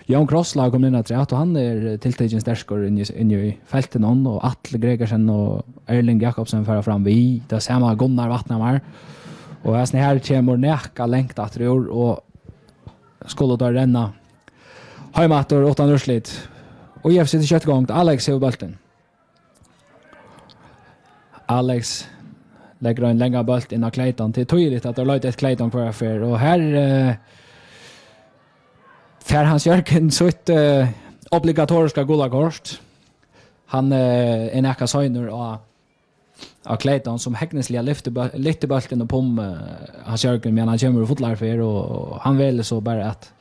Jan Krosslag kom in att och han är tilltagen stärskor in i fältet någon och Atle Gregersen och Erling Jakobsen fara fram vi där samma Gunnar Vattnamar och här kommer näka längt att tror och skulle då renna hemmator utan urslit och jag sitter kött gång Alex har bollen. Alex lägger en längre boll in av Clayton till tydligt att det har ett Clayton kvar för och här för Hans Jörgen så ett obligatoriska gula kort. Han är näka söjner av Clayton som häcknesliga lyfter bollen och pom Hans Jörgen men han kommer och fotlar för och han vill så bara att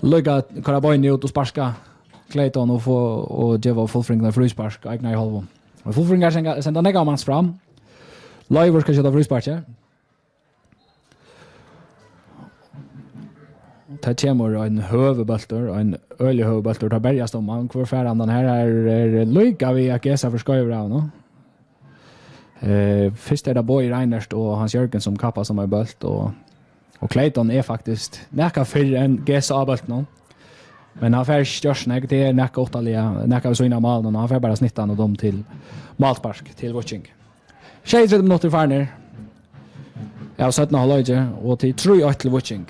lägga Karaboyn ut och sparska Clayton och få och ge fullfringande frispark egna i halvan. Och fullfringar sända nega mans fram. Leiver ska köra frispark. Det kommer en huvudbulter, en ölig huvudbulter tar bergast om man kvar färdan den här är lycka vi att gäsa för skojor av nu. Först är det Boy Reinerst och Hans Jörgen som kappar som är bult och Clayton är faktiskt näka för en gäsa av bult nu. Men han får störstnägg, det är näka åttaliga, näka så innan malen och han får bara snittan och dem till malspark, till Watching. 23 minuter farner. Jag har sett några halvöjde och till 3-8 till Watching.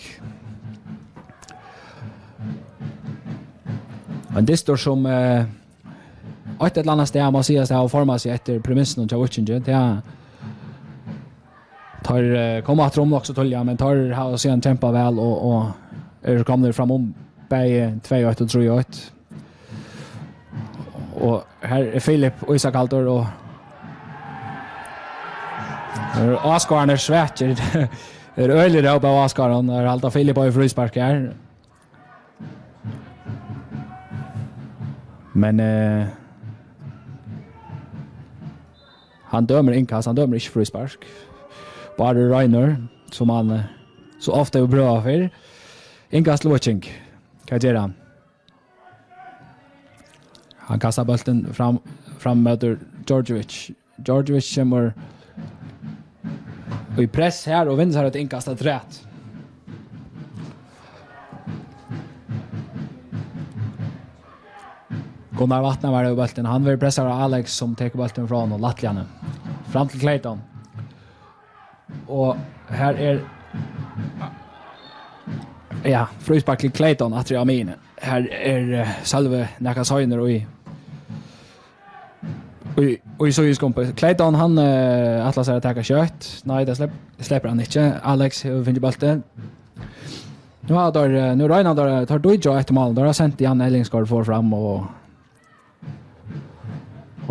Men det står som ett eller annat steg man säger sig ha format sig efter premissen till Watching. Det tar komma att rum också tolja men tar ha och sen kämpa väl och kommer fram om Bäge 2-8 och 3-8. Och här är Filip och Isak Altor och Oskar är svätter. Det är öjligt upp av Oskar och Alta Filip har ju frispark här. Men han dömer inkast, han dömer inte frispark. Bara Reiner som han så ofta är bra för. Inkast Watching. Vad gör han? Han kastar bollen fram möter Georgievich. Georgievich kommer i press här och vinner ett inkastat rätt. Gunnar Vattna var över bollen. Han vill pressa av Alex som tar bollen från och Latliane. Fram till Clayton. Och här är frispark till Clayton att jag menar. Här är Salve Nakas Höjner och i så kompis. Clayton han atlas att attacka kött. Nej, det släpper han inte. Alex vinner bollen. Nu Reina där tar Dojo ett mål. Där har sent Jan Ellingsgård för fram och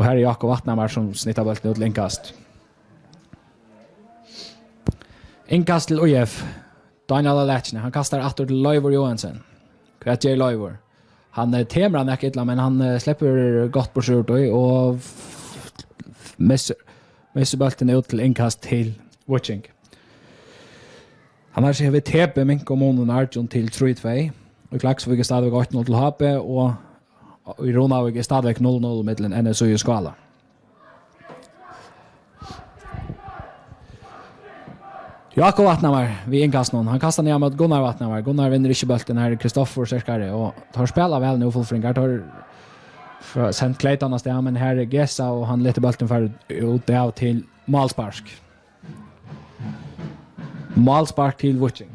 här är Jakob Vattnamar som snittar bollen ut inkast. Inkast till OIF. Daniel Alechne, han kastar åter till Leiver Johansson. Kratjer Leiver. Han temrar näck illa men han släpper gott på skjort och missar bollen ut till inkast till Watching. Han har sig vid TP med kommunen Arjun till 3-2. Och Klaxvik är stadigväk 8-0 till HP och i Ronavik är stadigväk 0-0 mellan NSU och Skala. Jakob Vattnamar vid inkast någon. Han kastar ner mot Gunnar Vattnamar. Gunnar vinner inte bollen här. Kristoffer Serskare och tar spela väl nu fullfringar. Tar sent Clayton av steg men här är Gessa och han letar bollen för ut av till Malspark. Malspark till Watching.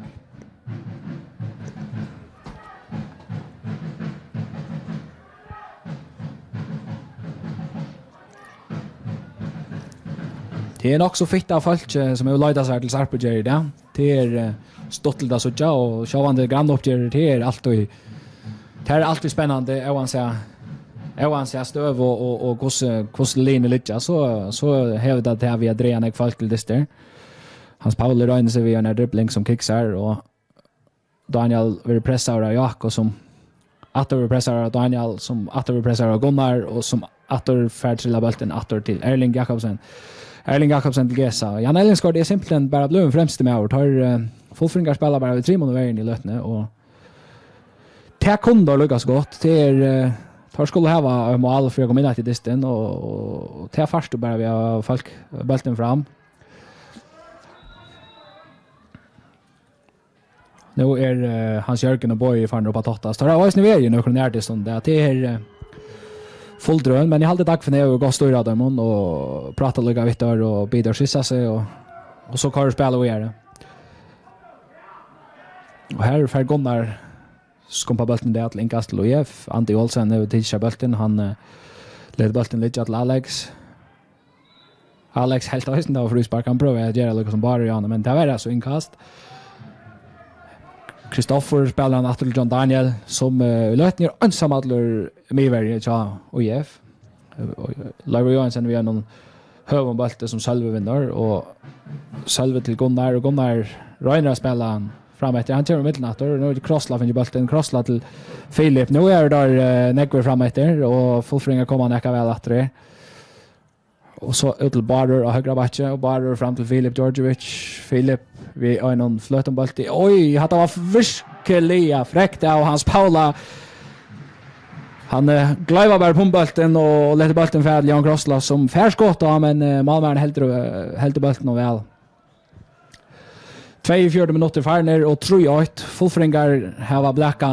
Det är också fitt av folk som är löjda sig till Sarpegeri där. Det är stått till det sådär och sjövande grannuppgör det är alltid spännande. Jag vill säga Oavsett jag stöv och hur linjen ligger så hävdar det här vi har drejat folk till det där. Hans Paul rör sig vid en dribbling som kicksar och Daniel vill pressa av Jakob som åter pressar av Daniel som åter pressar av Gunnar och som åter färdtrilla bollen åter till Erling Jakobsen. Erling Jakobsen till Gesa. Jan Ellingsgaard är simpelthen bara blivit främst med år. Tar fullfringar spelar bara vid 3 månader i lötne och det kunde lyckas gott. Det är tar skulle ha mål för att komma in till disten och det först då bara vi har folk bollen fram. Nu är Hans Jörgen och Boy fan upp att totta. Så det var ju nu när det är stund det är full drön men jag hade tack för det och gå stora dem och prata lite Victor och bidra skissa sig och så kör spela och göra. Och här för Gunnar skumpa bollen där till inkast till OF. Antti Olsen nu till bollen han leder bollen lite till Alex. Alex helt hösten då för spark han provar att göra lite som bara Jan men det var det så inkast. Kristoffer spelar han till John Daniel som lötner ensamadler med varje ja OF. Larry Johansson vi har någon hövonbolte som Sölve vinner och Sölve till Gunnar och Gunnar Reiner spelar han fram efter han kör med mittenatter och nu crossla från bollen crossla till Filip nu är där Negver fram efter och fullfringa kommer näka väl att det och så ut till Barder och högra backe och Barder fram till Filip Georgievich Filip vi har någon flötenboll till oj hade var verkligen fräckt av hans Paula han glövar bara på bollen och låter bollen färd Jan Crossla som färskott men Malmö helt bollen och väl 24 minuter farner och 3-8 fullfringar har blacka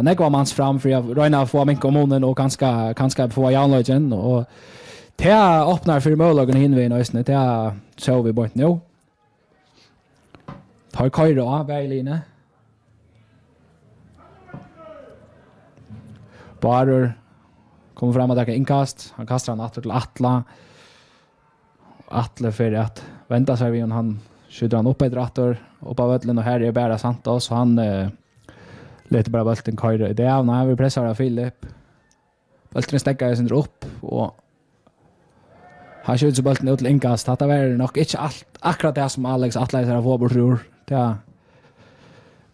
Negvamans fram för jag räna få min kommunen och kanske få Janlögen och det öppnar för möjligheten hinvägen och det så vi bort nu. Tar Kairo av väglinjen. Barur kommer fram att ta inkast. Han kastar han åter till Atla. Atle för att vänta sig vid han skjuter han upp ett rattor upp av völlen och här är bara Santos så han lite bara bollen Kairo. Det är när vi pressar av Filip. Bollen stäcker sig upp och han skjuter bollen ut till inkast. Det var nog inte allt akkurat det som Alex Atlas har fått bort. Ja.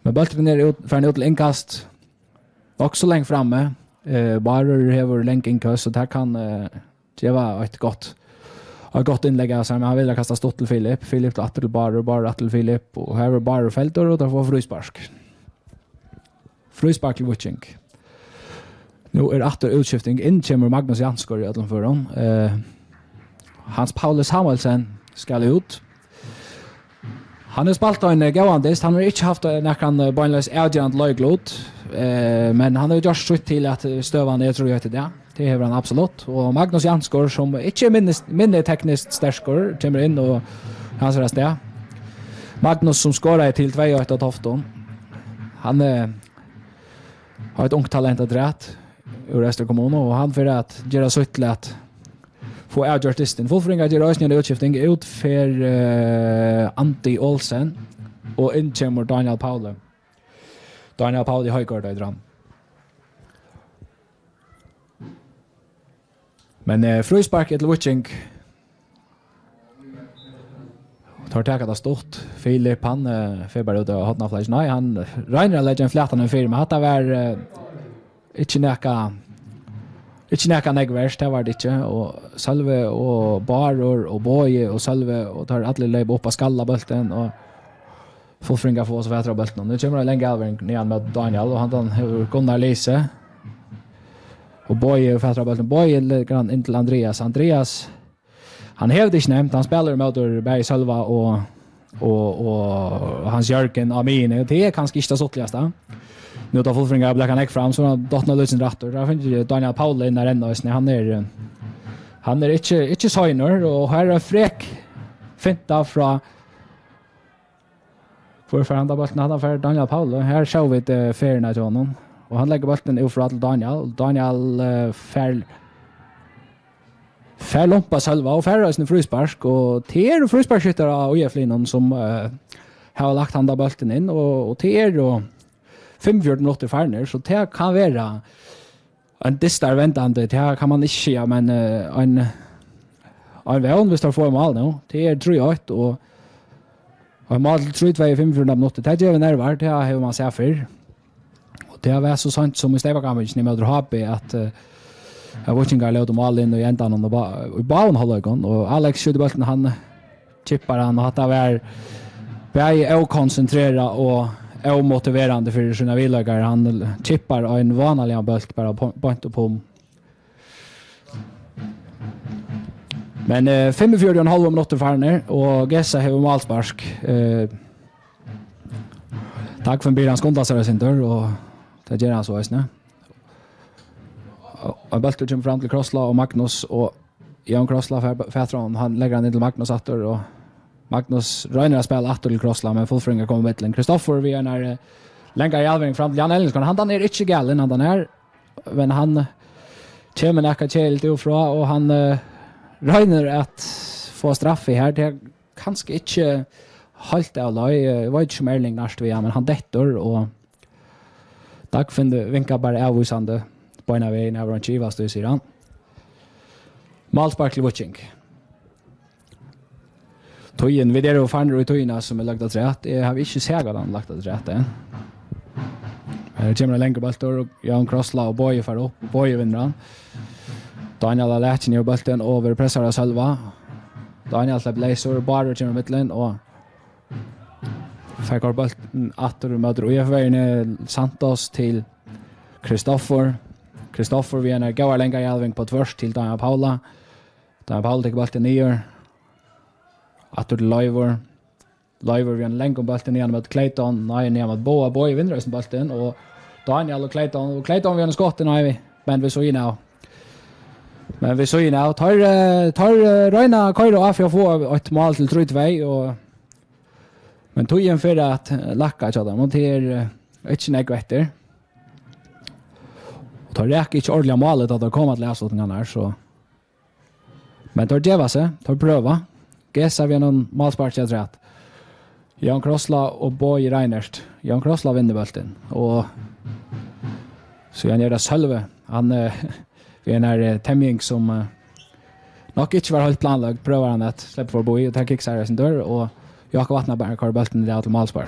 Men bollen är ut för en ut till inkast. Också långt framme. Bara över länk inkast så där kan det vara ett gott inlägg alltså men han vill kasta stort till Filip. Filip till bara till Filip och här är bara fältor och där får frispark. Frispark till Witching. Nu är åter utskiftning in kommer Magnus Jansgård i ödlan för honom. Hans Paulus Samuelsen ska ut. Han har spalt en gåandist. Han har inte haft någon beinlös avgörande löglåt. Men han har gjort sitt till att stövan är tror jag till det. Det har han absolut. Och Magnus Jansgård som inte är minne tekniskt stärskor kommer in och hans rest det. Magnus som skorar till 2-1 av Tofton. Han har ett ungt talent att rätt ur Östra kommun och han för att göra sitt till att få avgjort disten. Fullfringar till rösningen utskiftning ut för Antti Olsen och in kommer Daniel Paule. Daniel Paule i höjgård i dram. Men frispark till Witching tar taget av stort. Filip han feber ut och hotna flash. Nej, han Reiner lägger en flätan en firma. Hatta var inte näka negvers, det var det inte. Och Salve och Baror och Boye och Salve och tar alla löp upp och skalla bulten och fullfringa få oss vätra bulten. Nu kommer det länge alvering igen med Daniel och han har Gunnar Lise. Och Boye och vätra bulten. Boye lägger in till Andreas. Andreas, han hävde inte nämnt, han spelar mot Berg Sölva och Hans Jörgen Amin. Det är kanske inte så sottligaste. Nu tar fullfringar Black Neck fram så han dottnar lösen rattor. Där finns Daniel Paul in där ändå. Han är inte signer och här är fräck finta från för han där bollen för Daniel Paul. Här ser vi det färna till honom och han lägger bollen ifrån till Daniel. Daniel fär lompa själva och färra sin frispark och ter frisparkskyttar av UF-linan som har lagt han där bollen in och ter och 45 minuter farner så det kan vara en distar väntande, det här kan man inte säga, men en vän vi står för mål nu. Det är 3-8 och en mål till 3-2 i 45 minuter. Det är nervar, det har man sett för. Och det har varit så sant som i Stevakammersen i Mödre HP att jag vet inte om mål in och ändan och bauen håller och Alex skjuter bollen, han chippar han och att det var bäj okoncentrerad och omotiverande för sina villagar. Han chippar en vanlig boll bara på. Men 45,5 minuter farner och Gessa har målspark. Tack för en bilan skondar sig sin dörr och det gör han så visst, ne? Och Baltur kommer fram till Krossla och Magnus och Jan Krossla för han lägger han in till Magnus åter och Magnus röjner att spela åter till Krossla men fullfringar kommer mittlen. Kristoffer vi är när längre i alvring fram till Jan Ellenskon. Han är inte galen han är men han kommer näka till ifrån och han röjner att få straff i här. Det är kanske inte halt av lag. Jag vet inte om Erling närst vi men han dettor och tack för det vinkar bara avvisande på en av vägen över en Chivas då säger han. Malspark till Witching. Tojen vid det och fann ut tojna som är lagt att rätt. Jag har inte sett han lagt att rätt än. Det kommer en längre bollar och Jan Krossla och Boye för upp. Boye vinner han. Daniel har lärt sig bollen över pressar och själva. Daniel släpper laser bara kommer mittlen och fick bollen åter möter och vägen Santos till Kristoffer. Kristoffer vi är går längre i alving på tvärs till Daniel Paula. Daniel Paula tar bollen ner. Åter till Leivor. Leivor vi är längre bollen igen mot Clayton. Nej, ner mot Boa. Boy vinner sin bollen och Daniel och Clayton vi har skotten nej, men vi så in nu. Men vi så in nu tar Reina Kairo av för att få ett mål till 3-2 och men tog igen för att lacka så där mot här inte negativt. Och tar räcker inte ordentligt målet att det kommer att läsa något annat så. Men tar det var så, tar pröva. Gessa vi någon målspark jag rätt. Jan Krossla och Boy Reinerst. Jan Krossla vinner bollen och så han gör det själv. Han vi är när Temming som nog inte var helt planlagt prövar han att släppa för Boy och tar kicksar sin dörr och Jakob Vattnaberg kör bollen där till målspark.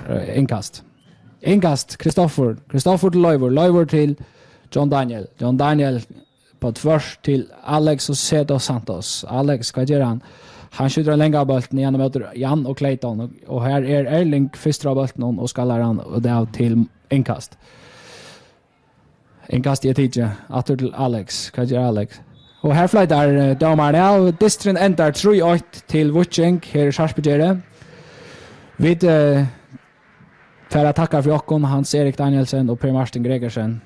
Inkast Kristoffer till Leivor till John Daniel på tvärs till Alex och Cedo Santos. Alex ska göra han. Han skjuter en längre bollen igen möter Jan och Clayton och här är Erling första bollen och skallar han och där till inkast. Inkast i tidje åter till Alex. Ska göra Alex. Och här flyttar domarna och distrin ändrar 3-8 till Witching här i Sarsbygere. Vid för att tacka för Jokon, Hans Erik Danielsen och Per Martin Gregersen.